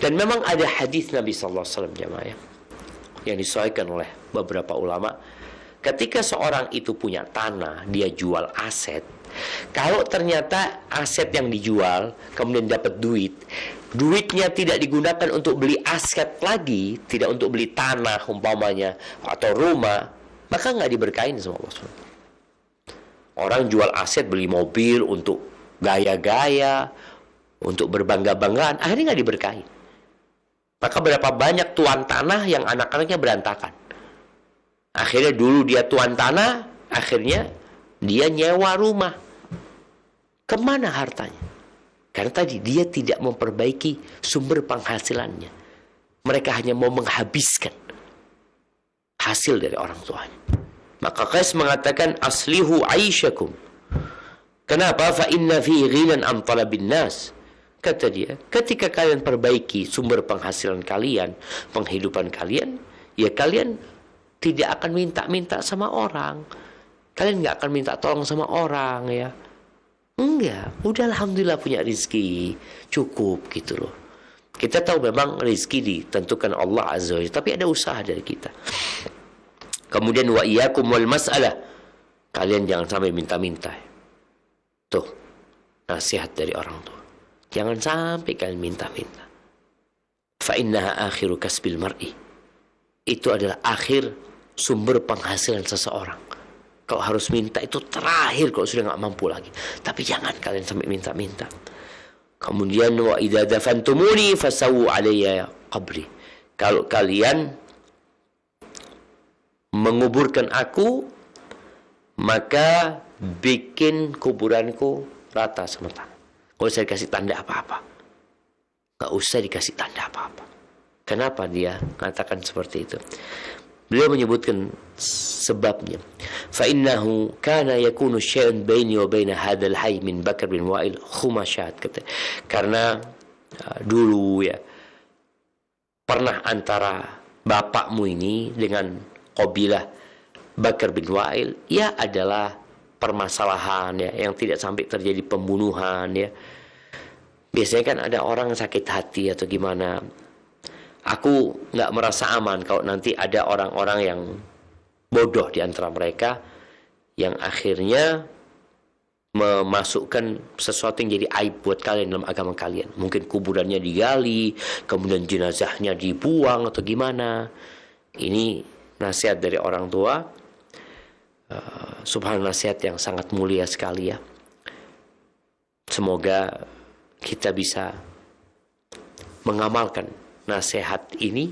Dan memang ada hadis Nabi SAW jamaah yang disesuaikan oleh beberapa ulama. Ketika seorang itu punya tanah, dia jual aset. Kalau ternyata aset yang dijual kemudian dapat duit, duitnya tidak digunakan untuk beli aset lagi, tidak untuk beli tanah umpamanya atau rumah, maka nggak diberkahin sama Allah SWT. Orang jual aset, beli mobil untuk gaya-gaya, untuk berbangga-banggaan, akhirnya nggak diberkahin. Maka berapa banyak tuan tanah yang anak-anaknya berantakan. Akhirnya dulu dia tuan tanah, akhirnya dia nyewa rumah. Kemana hartanya? Karena tadi dia tidak memperbaiki sumber penghasilannya. Mereka hanya mau menghabiskan hasil dari orang tuanya. Maka Qais mengatakan aslihu aisyakum. Kenapa? Fa inna fi ghinan an talabin nas. Kata dia, ketika kalian perbaiki sumber penghasilan kalian, penghidupan kalian, ya kalian tidak akan minta-minta sama orang. Kalian nggak akan minta tolong sama orang ya. Enggak, udah alhamdulillah punya rezeki cukup gitu loh. Kita tahu memang rezeki ditentukan Allah Azza wa Jalla, tapi ada usaha dari kita. Kemudian wa iyyakum wal mas'alah. Kalian jangan sampai minta-minta. Tuh, nasihat dari orang tua. Jangan sampai kalian minta-minta. fa innaha akhiru kasbil mar'i. Itu adalah akhir sumber penghasilan seseorang. Kalau harus minta itu terakhir kalau sudah nggak mampu lagi. Tapi jangan kalian sampai minta-minta. Kemudian wa idza dafantumuni fasawu alayya qabri. Kalau kalian menguburkan aku, maka bikin kuburanku rata sama tanah. Nggak usah dikasih tanda apa-apa. Nggak usah dikasih tanda apa-apa. Kenapa dia katakan seperti itu? Beliau menyebutkan sebabnya. Fa innahu kana yakunu syai'un baini wa baina hadzal hayy min Bakar bin Wa'il khumashat. Karena dulu ya pernah antara bapakmu ini dengan kabilah Bakar bin Wa'il ya adalah permasalahan ya yang tidak sampai terjadi pembunuhan ya. Biasanya kan ada orang sakit hati atau gimana. Aku nggak merasa aman kalau nanti ada orang-orang yang bodoh di antara mereka yang akhirnya memasukkan sesuatu yang jadi aib buat kalian dalam agama kalian. Mungkin kuburannya digali, kemudian jenazahnya dibuang atau gimana. Ini nasihat dari orang tua. Subhanallah, nasihat yang sangat mulia sekali ya. Semoga kita bisa mengamalkan nasihat ini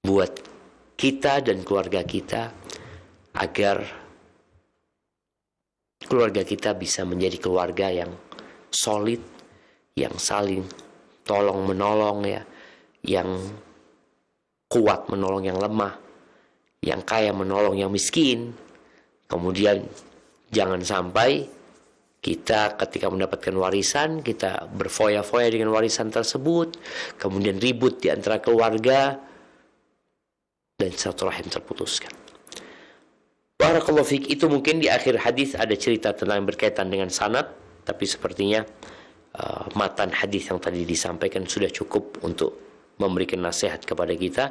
buat kita dan keluarga kita agar keluarga kita bisa menjadi keluarga yang solid, yang saling tolong menolong ya, yang kuat menolong yang lemah, yang kaya menolong yang miskin. Kemudian jangan sampai kita ketika mendapatkan warisan, kita berfoya-foya dengan warisan tersebut, kemudian ribut di antara keluarga, dan silaturahim terputuskan. Barakallahu fiik. Itu mungkin di akhir hadis ada cerita tentang yang berkaitan dengan sanad, tapi sepertinya matan hadis yang tadi disampaikan sudah cukup untuk memberikan nasihat kepada kita,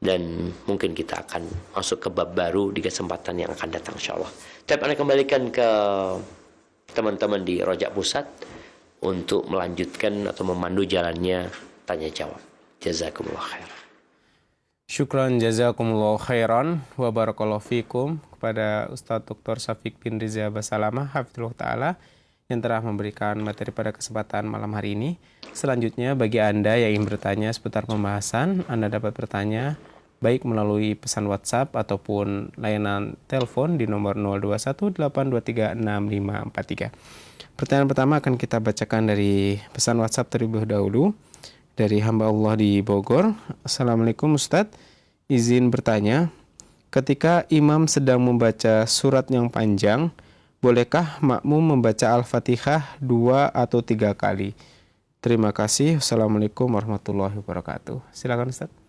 dan mungkin kita akan masuk ke bab baru di kesempatan yang akan datang insyaallah. Tapi Anda kembalikan ke teman-teman di Rojak Pusat untuk melanjutkan atau memandu jalannya tanya jawab. Jazakumullah khair. Syukran jazakumullah khairan wa barakallahu fikum kepada Ustadz Dr. Syafiq bin Riza Basalamah hafizahullah taala yang telah memberikan materi pada kesempatan malam hari ini. Selanjutnya bagi Anda yang ingin bertanya seputar pembahasan, Anda dapat bertanya baik melalui pesan WhatsApp ataupun layanan telepon di nomor 0218236543. Pertanyaan pertama akan kita bacakan dari pesan WhatsApp terlebih dahulu dari hamba Allah di Bogor. Assalamualaikum Ustadz, izin bertanya, ketika imam sedang membaca surat yang panjang, bolehkah makmum membaca Al-Fatihah 2 atau 3 kali? Terima kasih. Assalamualaikum warahmatullahi wabarakatuh. Silakan Ustadz.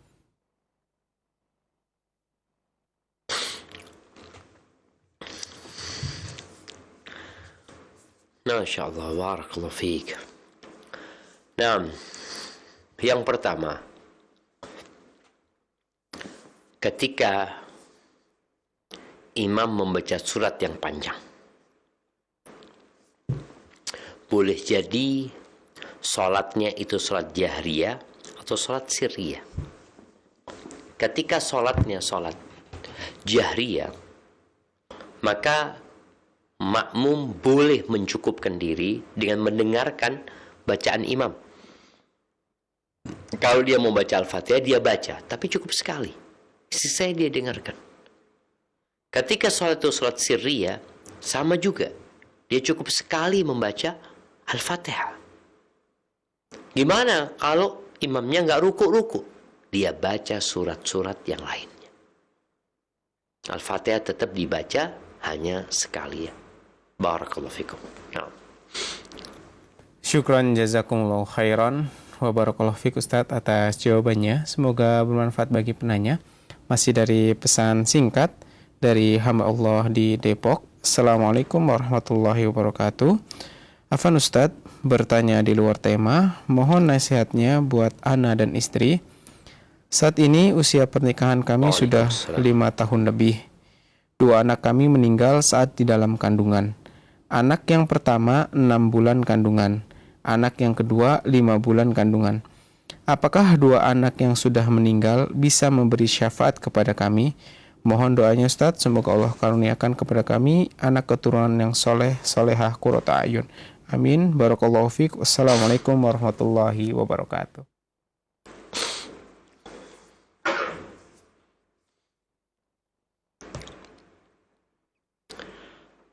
Masya Allah, barakallahu fiik. Nah, yang pertama, ketika imam membaca surat yang panjang, boleh jadi sholatnya itu sholat jahriyah atau sholat sirriyah. Ketika sholatnya sholat jahriyah, maka makmum boleh mencukupkan diri dengan mendengarkan bacaan imam. Kalau dia mau baca Al-Fatihah, dia baca, tapi cukup sekali. Sisanya dia dengarkan. Ketika sholat itu sholat sirriyah, sama juga. Dia cukup sekali membaca Al-Fatihah. Gimana kalau imamnya nggak ruku-ruku? Dia baca surat-surat yang lainnya. Al-Fatihah tetap dibaca hanya sekali ya. Barakallahu fikum. Nah. Syukran jazakumullah khairan wa barakallahu fik Ustadz atas jawabannya. Semoga bermanfaat bagi penanya. Masih dari pesan singkat dari hamba Allah di Depok. Assalamualaikum warahmatullahi wabarakatuh. Afan Ustadz bertanya di luar tema, mohon nasihatnya buat ana dan istri. Saat ini usia pernikahan kami sudah 5 tahun lebih. 2 anak kami meninggal saat di dalam kandungan. Anak yang pertama 6 bulan kandungan. Anak yang kedua 5 bulan kandungan. apakah dua anak yang sudah meninggal bisa memberi syafaat kepada kami? Mohon doanya Ustadz, semoga Allah karuniakan kepada kami anak keturunan yang soleh, solehah, qurrata ayun. Amin. Barakallahu fiik. Wassalamualaikum warahmatullahi wabarakatuh.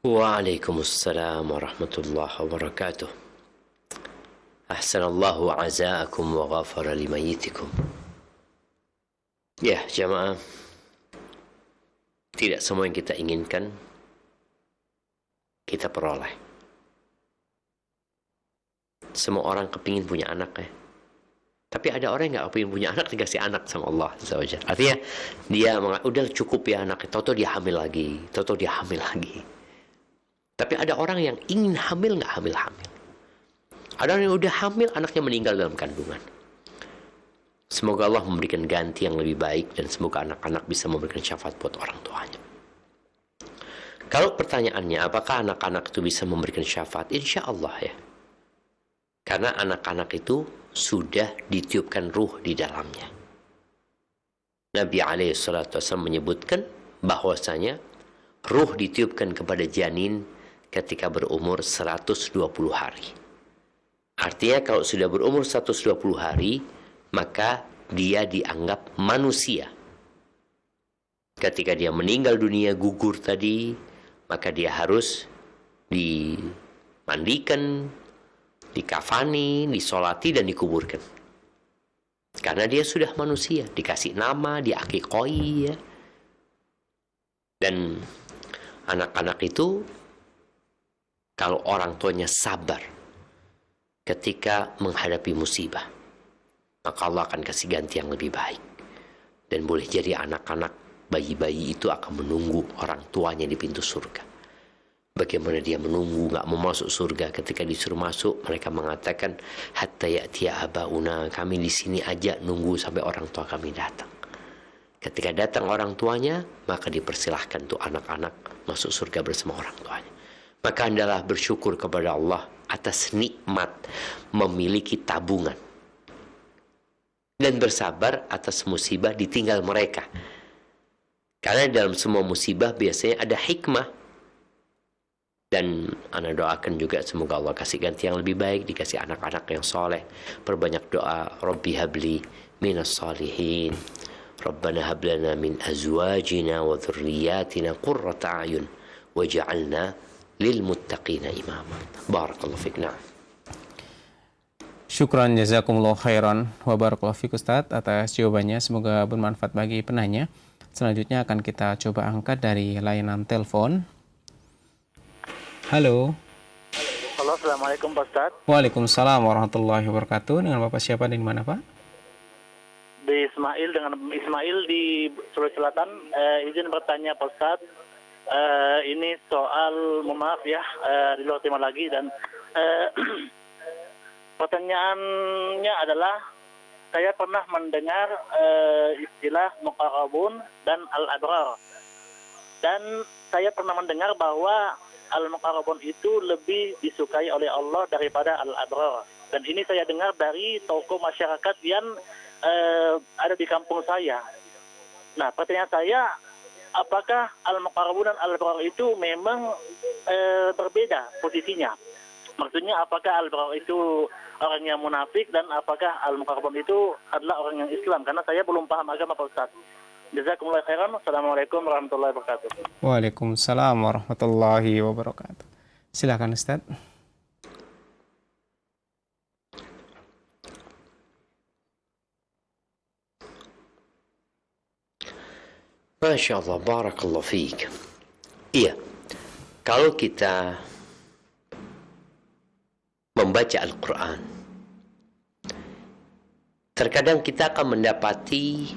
Waalaikumsalam warahmatullahi wabarakatuh. Ahsanallahu azaakum wa ghafara limayitikum. Ya, jamaah, tidak semua yang kita inginkan kita peroleh. Semua orang kepingin punya anak ya. Tapi ada orang yang gak kepingin punya anak, dikasih anak sama Allah SWT. Artinya dia udah cukup ya anaknya, tahu-tahu dia hamil lagi, tahu-tahu dia hamil lagi. Tapi ada orang yang ingin hamil gak hamil-hamil. Ada orang yang udah hamil, anaknya meninggal dalam kandungan. Semoga Allah memberikan ganti yang lebih baik, dan semoga anak-anak bisa memberikan syafaat buat orang tuanya. Kalau pertanyaannya, apakah anak-anak itu bisa memberikan syafaat? Insya Allah ya. Karena anak-anak itu sudah ditiupkan ruh di dalamnya. Nabi SAW menyebutkan bahwasanya ruh ditiupkan kepada janin ketika berumur 120 hari. Artinya kalau sudah berumur 120 hari, maka dia dianggap manusia. Ketika dia meninggal dunia gugur tadi, maka dia harus dimandikan, dikafani, disolati, dan dikuburkan. Karena dia sudah manusia, dikasih nama, diakikoi ya. Dan anak-anak itu, kalau orang tuanya sabar ketika menghadapi musibah, maka Allah akan kasih ganti yang lebih baik. Dan boleh jadi anak-anak, bayi-bayi itu akan menunggu orang tuanya di pintu surga. Bagaimana dia menunggu, gak mau masuk surga. Ketika disuruh masuk, mereka mengatakan, hatta ya'tiya abauna, kami di sini aja nunggu sampai orang tua kami datang. Ketika datang orang tuanya, maka dipersilahkan tuh anak-anak masuk surga bersama orang tuanya. Maka hendaklah bersyukur kepada Allah atas nikmat memiliki tabungan, dan bersabar atas musibah ditinggal mereka. Karena dalam semua musibah biasanya ada hikmah. Dan ana doakan juga semoga Allah kasih ganti yang lebih baik, dikasih anak-anak yang soleh. Perbanyak doa, Rabbi habli minas salihin, Rabbana hablana min azwajina wa dhurriyyatina qurrata a'yun waj'alna lil muttaqina imama. Barakallahu fikna. Syukran jazakumullah khairan wa barakallahu fiik Ustaz atas jawabannya, semoga bermanfaat bagi penanya. Selanjutnya akan kita coba angkat dari layanan telepon. Halo. Halo, assalamualaikum Pak Ustaz. Waalaikumsalam warahmatullahi wabarakatuh. Dengan Bapak siapa dan di mana Pak? Di Ismail di Sulawesi Selatan. Izin bertanya Pak Ustaz. Ini soal, maaf ya, di luar tema lagi, dan pertanyaannya adalah saya pernah mendengar istilah muqarrabun dan al-abrar, dan saya pernah mendengar bahwa al-muqarrabun itu lebih disukai oleh Allah daripada al-abrar. Dan ini saya dengar dari tokoh masyarakat yang ada di kampung saya. Nah, pertanyaan saya, apakah al-muqarrabun dan al-abrar itu memang berbeda posisinya? Maksudnya, apakah al-abrar itu orang yang munafik, dan apakah al-muqarrabun itu adalah orang yang Islam? Karena saya belum paham agama Pak Ustaz. Jazakumullah khairan. Assalamualaikum warahmatullahi wabarakatuh. Waalaikumsalam warahmatullahi wabarakatuh. Silakan Ustaz. Masya Allah, barakallahu fiik. Iya, kalau kita membaca Al-Quran, terkadang kita akan mendapati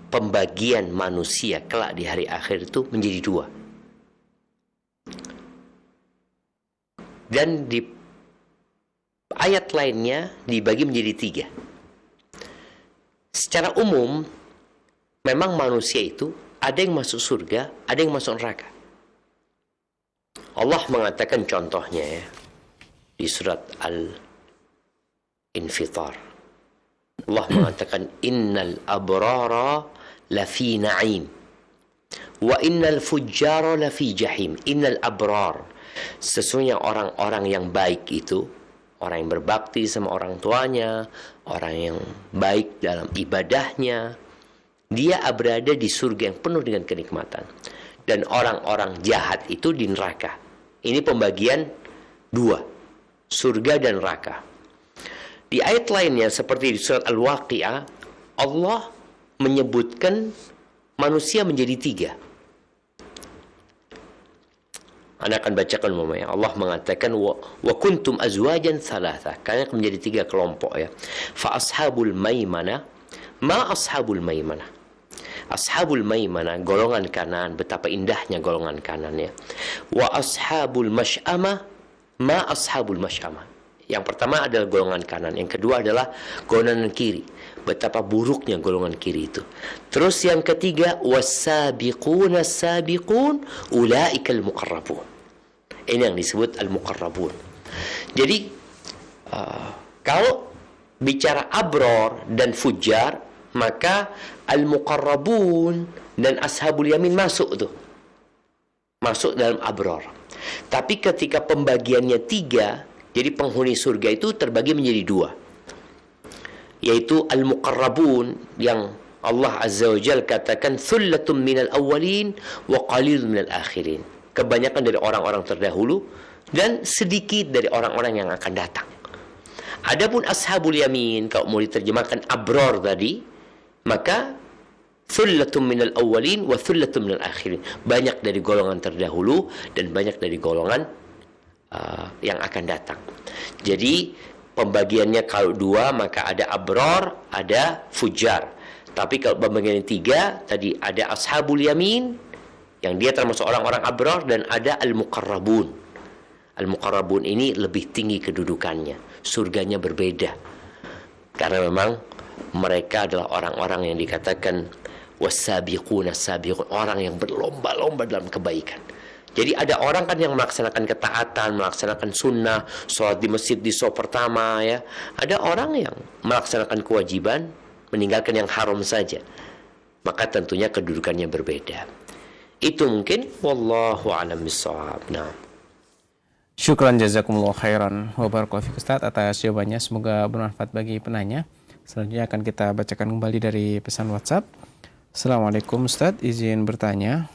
pembagian manusia kelak di hari akhir itu menjadi dua. Dan di ayat lainnya dibagi menjadi tiga. Secara umum, memang manusia itu ada yang masuk surga, ada yang masuk neraka. Allah mengatakan contohnya ya, di surat Al-Infitar Allah mengatakan innal abrara lafi na'im wa innal fujjara lafi jahim. Innal abrar, sesungguhnya orang-orang yang baik itu, orang yang berbakti sama orang tuanya, orang yang baik dalam ibadahnya, dia berada di surga yang penuh dengan kenikmatan. Dan orang-orang jahat itu di neraka. Ini pembagian dua, surga dan neraka. Di ayat lainnya seperti di surat Al-Waqi'ah, Allah menyebutkan manusia menjadi tiga. Anda akan bacakan umumnya. Allah mengatakan wa kuntum azwajan thalatha. Kalian akan menjadi tiga kelompok ya. Fa ashabul maimana, ma ashabul maimana. Ashabul maimana, golongan kanan, betapa indahnya golongan kanan ya. Wa ashabul masy'amah, ma ashabul masy'amah. Yang pertama adalah golongan kanan, yang kedua adalah golongan kiri. Betapa buruknya golongan kiri itu. Terus yang ketiga, was-sabiquna as-sabiqun ulaikal muqarrabun. Ini yang disebut al-muqarrabun. Jadi kalau bicara abror dan fujar, maka al-muqarrabun dan ashabul yamin masuk tuh. Masuk dalam abror. Tapi ketika pembagiannya tiga, jadi penghuni surga itu terbagi menjadi dua. Yaitu al-muqarrabun yang Allah Azza wa Jalla katakan thullatun minal awwalin wa qalilun minal akhirin. Kebanyakan dari orang-orang terdahulu dan sedikit dari orang-orang yang akan datang. Adapun ashabul yamin, kalau mau diterjemahkan abror tadi, maka thullatun minal awwalin wa thullatun minal akhirin. Banyak dari golongan terdahulu dan banyak dari golongan yang akan datang. Jadi pembagiannya kalau dua, maka ada abror, ada fujar. Tapi kalau pembagiannya tiga, tadi ada ashabul yamin, yang dia termasuk orang-orang abror, dan ada al-muqarrabun. Al-muqarrabun ini lebih tinggi kedudukannya. Surganya berbeda. Karena memang mereka adalah orang-orang yang dikatakan was-sabiquna as-sabiqun, orang yang berlomba-lomba dalam kebaikan. Jadi ada orang kan yang melaksanakan ketaatan, melaksanakan sunnah, sholat di masjid di sholat pertama ya. Ada orang yang melaksanakan kewajiban, meninggalkan yang haram saja. Maka tentunya kedudukannya berbeda. Itu mungkin wallahu a'lam bishawab. Nah. Syukran jazakumullah khairan wa barakallahu fiik Ustaz atas jawabannya, semoga bermanfaat bagi penanya. Selanjutnya akan kita bacakan kembali dari pesan WhatsApp. Assalamualaikum Ustaz, izin bertanya.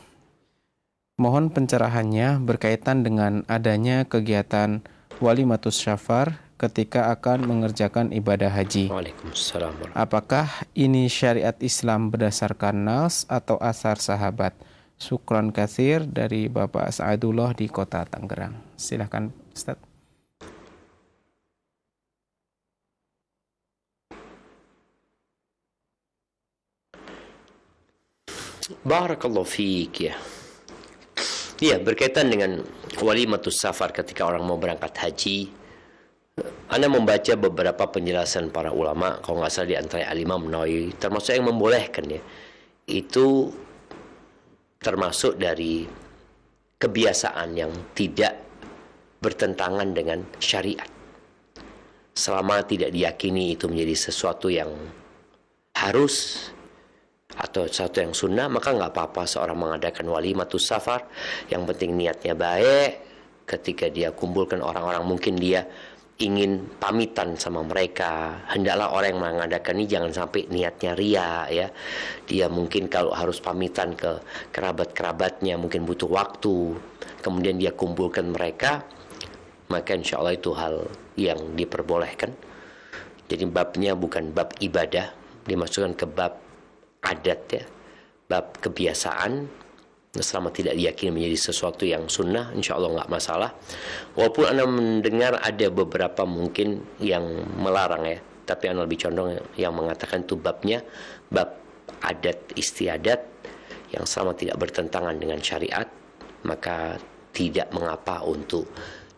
Mohon pencerahannya berkaitan dengan adanya kegiatan walimatus syafar ketika akan mengerjakan ibadah haji. Waalaikumsalam. Apakah ini syariat Islam berdasarkan nas atau asar sahabat? Syukran katsir dari Bapak Sa'adullah di Kota Tangerang. Silakan Ustaz. Barakallahu fiik ya. Iya, berkaitan dengan walimatus safar ketika orang mau berangkat haji, Anda membaca beberapa penjelasan para ulama, kalau nggak salah di antara Al-Imam Nawawi, termasuk yang membolehkan ya, itu termasuk dari kebiasaan yang tidak bertentangan dengan syariat. Selama tidak diyakini itu menjadi sesuatu yang harus atau sesuatu yang sunnah, maka nggak apa-apa seorang mengadakan walimatus safar. Yang penting niatnya baik. Ketika dia kumpulkan orang-orang, mungkin dia ingin pamitan sama mereka, hendaklah orang yang mengadakan ini jangan sampai niatnya ria ya. Dia mungkin kalau harus pamitan ke kerabat-kerabatnya mungkin butuh waktu, kemudian dia kumpulkan mereka, maka insya Allah itu hal yang diperbolehkan. Jadi babnya bukan bab ibadah, dimasukkan ke bab adat ya, bab kebiasaan. Selama tidak diyakini menjadi sesuatu yang sunnah, insya Allah nggak masalah. Walaupun Anda mendengar ada beberapa mungkin yang melarang ya, tapi Anda lebih condong yang mengatakan itu babnya bab adat istiadat yang selama tidak bertentangan dengan syariat, maka tidak mengapa untuk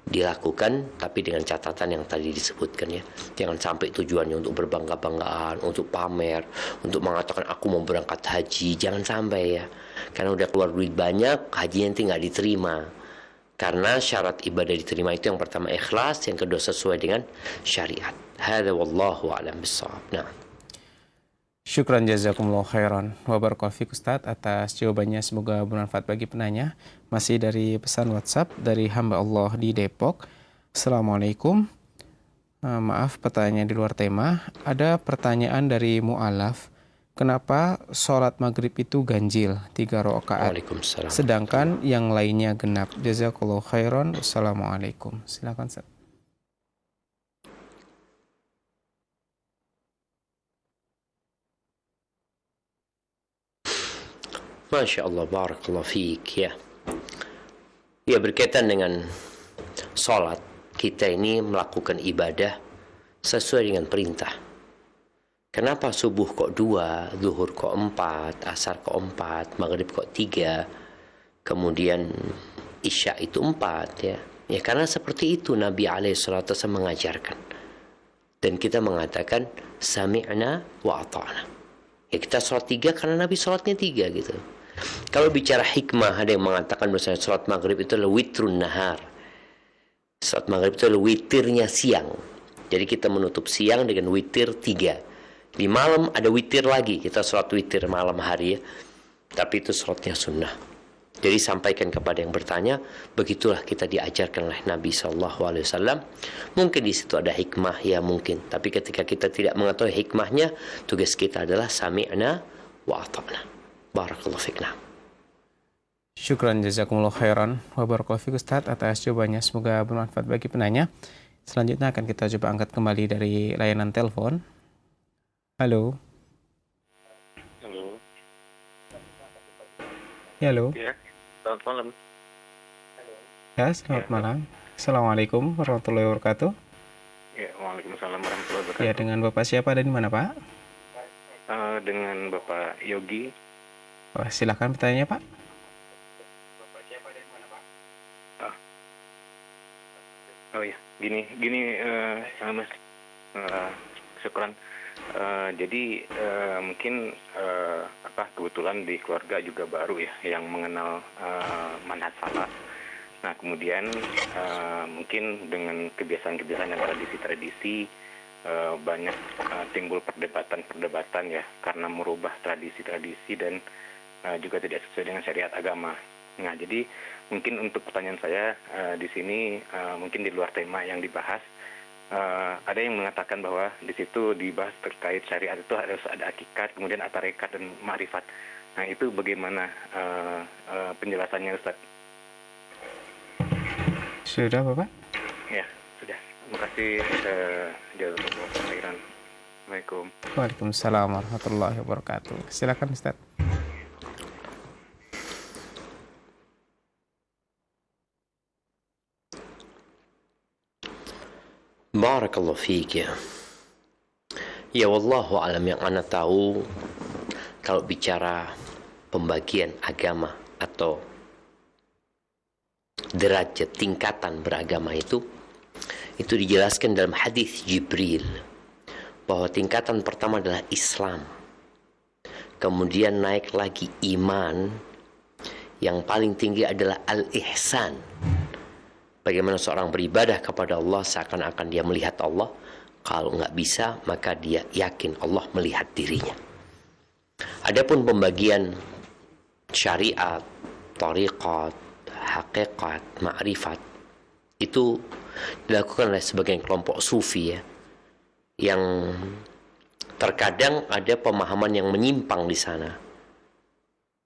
dilakukan, tapi dengan catatan yang tadi disebutkan ya. Jangan sampai tujuannya untuk berbangga-banggaan, untuk pamer, untuk mengatakan aku mau berangkat haji, jangan sampai ya. Karena udah keluar duit banyak, haji nanti nggak diterima. Karena syarat ibadah diterima itu yang pertama ikhlas, yang kedua sesuai dengan syariat. Hadza wallahu a'lam bishawab. Nah. Syukran jazakumullah khairan wa barakallahu fiik Ustaz atas jawabannya, semoga bermanfaat bagi penanya. Masih dari pesan WhatsApp dari hamba Allah di Depok. Assalamualaikum. Maaf pertanyaan di luar tema. Ada pertanyaan dari mu'alaf. Kenapa sholat maghrib itu ganjil 3 rakaat Waalaikumsalam. sedangkan yang lainnya genap? Jazakallahu khairan. Wassalamualaikum. Silakan Ustaz. Masya Allah, barakallahu fiik ya. Ya, berkaitan dengan sholat, kita ini melakukan ibadah sesuai dengan perintah. Kenapa subuh kok 2, zuhur kok 4, asar kok 4, maghrib kok 3, kemudian isya itu 4 ya. Ya karena seperti itu Nabi alaihissalatu wasallam mengajarkan. Dan kita mengatakan sami'na wa ata'na. Ya kita sholat 3 karena Nabi sholatnya 3 gitu. Kalau bicara hikmah, ada yang mengatakan misalnya sholat maghrib itu adalah witrun nahar. Sholat maghrib itu adalah witirnya siang. Jadi kita menutup siang dengan witir 3. Di malam ada witir lagi, kita sholat witir malam hari ya. Tapi itu sholatnya sunnah. Jadi sampaikan kepada yang bertanya, begitulah kita diajarkan oleh Nabi SAW. Mungkin di situ ada hikmah, ya mungkin. Tapi ketika kita tidak mengetahui hikmahnya, tugas kita adalah sami'na wa ata'na. Barakallahu fikna. Syukran jazakumullah khairan wa barakallahu fiik Ustaz atas jawabannya, semoga bermanfaat bagi penanya. Selanjutnya akan kita coba angkat kembali dari layanan telepon. Halo. Halo. Ya, halo. Ya, selamat malam. Ya, selamat malam. Assalamualaikum warahmatullahi wabarakatuh. Ya, waalaikumsalam warahmatullahi wabarakatuh. Ya, dengan Bapak siapa dan di mana, Pak? Dengan Bapak Yogi. Oh, silakan pertanyaannya, Pak. Bapak siapa dan mana, Pak? Oh ya, gini, Mas. Syukran. Jadi mungkin kebetulan di keluarga juga baru ya yang mengenal manhaj salaf. Nah kemudian mungkin dengan kebiasaan-kebiasaan dan tradisi-tradisi banyak timbul perdebatan ya karena merubah tradisi-tradisi dan juga tidak sesuai dengan syariat agama. Nah jadi mungkin untuk pertanyaan saya di sini mungkin di luar tema yang dibahas. Ada yang mengatakan bahwa di situ dibahas terkait syariat itu harus ada hakikat, kemudian atarekat dan ma'rifat. Nah itu bagaimana penjelasannya Ustaz? Sudah, Bapak? Ya, sudah. Terima kasih. Jazakallahu khairan. Assalamualaikum. Waalaikumsalam warahmatullahi wabarakatuh. Silakan Ustaz. Barakallahu fiik ya. Ya wallahu alam, yang ana tahu kalau bicara pembagian agama atau derajat tingkatan beragama itu dijelaskan dalam hadis Jibril bahwa tingkatan pertama adalah Islam. Kemudian naik lagi iman, yang paling tinggi adalah al-ihsan. Bagaimana seorang beribadah kepada Allah seakan-akan dia melihat Allah. Kalau nggak bisa, maka dia yakin Allah melihat dirinya. Adapun pembagian syariat, tariqat, hakikat, ma'rifat, itu dilakukan oleh sebagian kelompok sufi ya, yang terkadang ada pemahaman yang menyimpang di sana.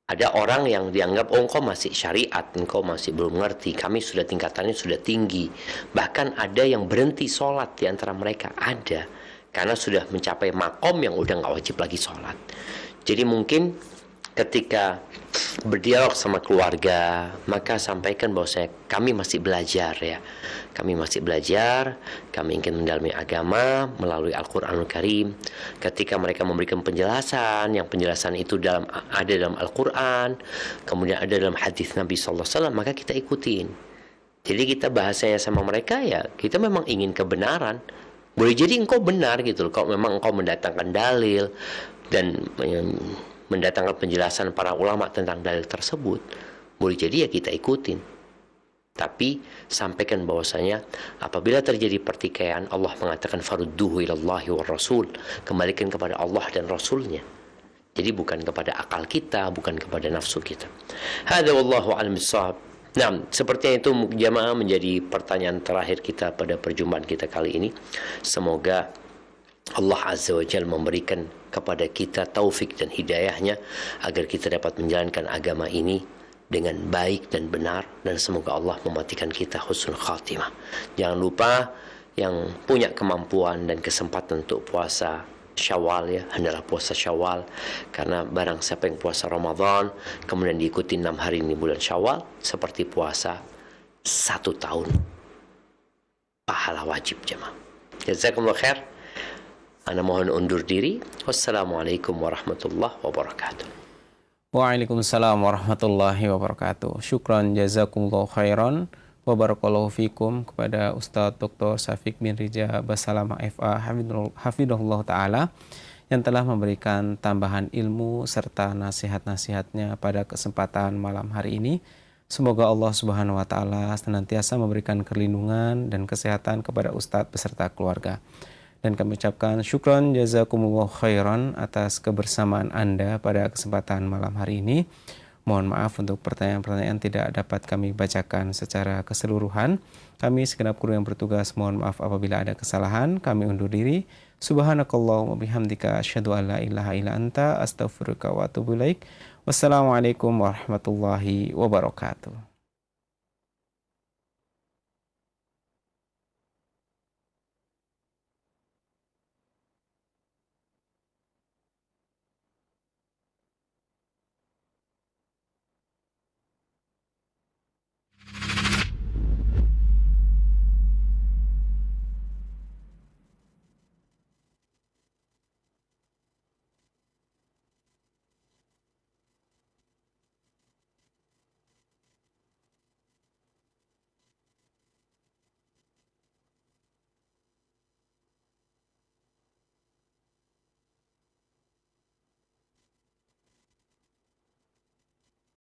Ada orang yang dianggap, oh engkau masih syariat, engkau masih belum ngerti, kami sudah tingkatannya sudah tinggi. Bahkan ada yang berhenti sholat di antara mereka, ada. Karena sudah mencapai makom yang udah nggak wajib lagi sholat. Jadi mungkin ketika berdialog sama keluarga, maka sampaikan bahwa kami masih belajar ya. Kami masih belajar, kami ingin mendalami agama melalui Al-Quranul Karim. Ketika mereka memberikan penjelasan, yang penjelasan itu ada dalam Al-Quran, kemudian ada dalam hadis Nabi SAW, maka kita ikutin. Jadi kita bahasanya sama mereka ya, kita memang ingin kebenaran. Boleh jadi engkau benar gitu loh, kalau memang engkau mendatangkan dalil dan mendatangkan penjelasan para ulama tentang dalil tersebut, boleh jadi ya kita ikutin. Tapi sampaikan bahwasanya apabila terjadi pertikaian, Allah mengatakan farudduhu ilallahi war rasul, kembalikan kepada Allah dan Rasulnya. Jadi bukan kepada akal kita, bukan kepada nafsu kita. Hadza wallahu a'lam bissawab. Nah, sepertinya itu jamaah menjadi pertanyaan terakhir kita pada perjumpaan kita kali ini. Semoga Allah Azza wa Jalla memberikan kepada kita taufik dan hidayahnya agar kita dapat menjalankan agama ini dengan baik dan benar, dan semoga Allah mematikan kita husnul khatimah. Jangan lupa yang punya kemampuan dan kesempatan untuk puasa Syawal, ya, hendaklah puasa Syawal, karena barang siapa yang puasa Ramadan kemudian diikuti 6 hari ini bulan Syawal, seperti puasa 1 tahun pahala wajib jemaah. Jazakumullah khair. Ana mohon undur diri. Wassalamualaikum warahmatullahi wabarakatuh. Waalaikumsalam warahmatullahi wabarakatuh. Syukran jazakumullahu khairan wa barakallahu fikum kepada Ustadz Dr. Syafiq bin Rija Basalamah FA hafidhahullah ta'ala yang telah memberikan tambahan ilmu serta nasihat-nasihatnya pada kesempatan malam hari ini. Semoga Allah Subhanahu wa ta'ala senantiasa memberikan perlindungan dan kesehatan kepada Ustadz beserta keluarga. Dan kami ucapkan syukran jazakumullah khairan atas kebersamaan Anda pada kesempatan malam hari ini. Mohon maaf untuk pertanyaan-pertanyaan tidak dapat kami bacakan secara keseluruhan. Kami segenap kru yang bertugas mohon maaf apabila ada kesalahan. Kami undur diri. Subhanakallahumma bihamdika asyhadu an la ilaha illa anta astaghfiruka wa atubu ilaik. Wassalamualaikum warahmatullahi wabarakatuh.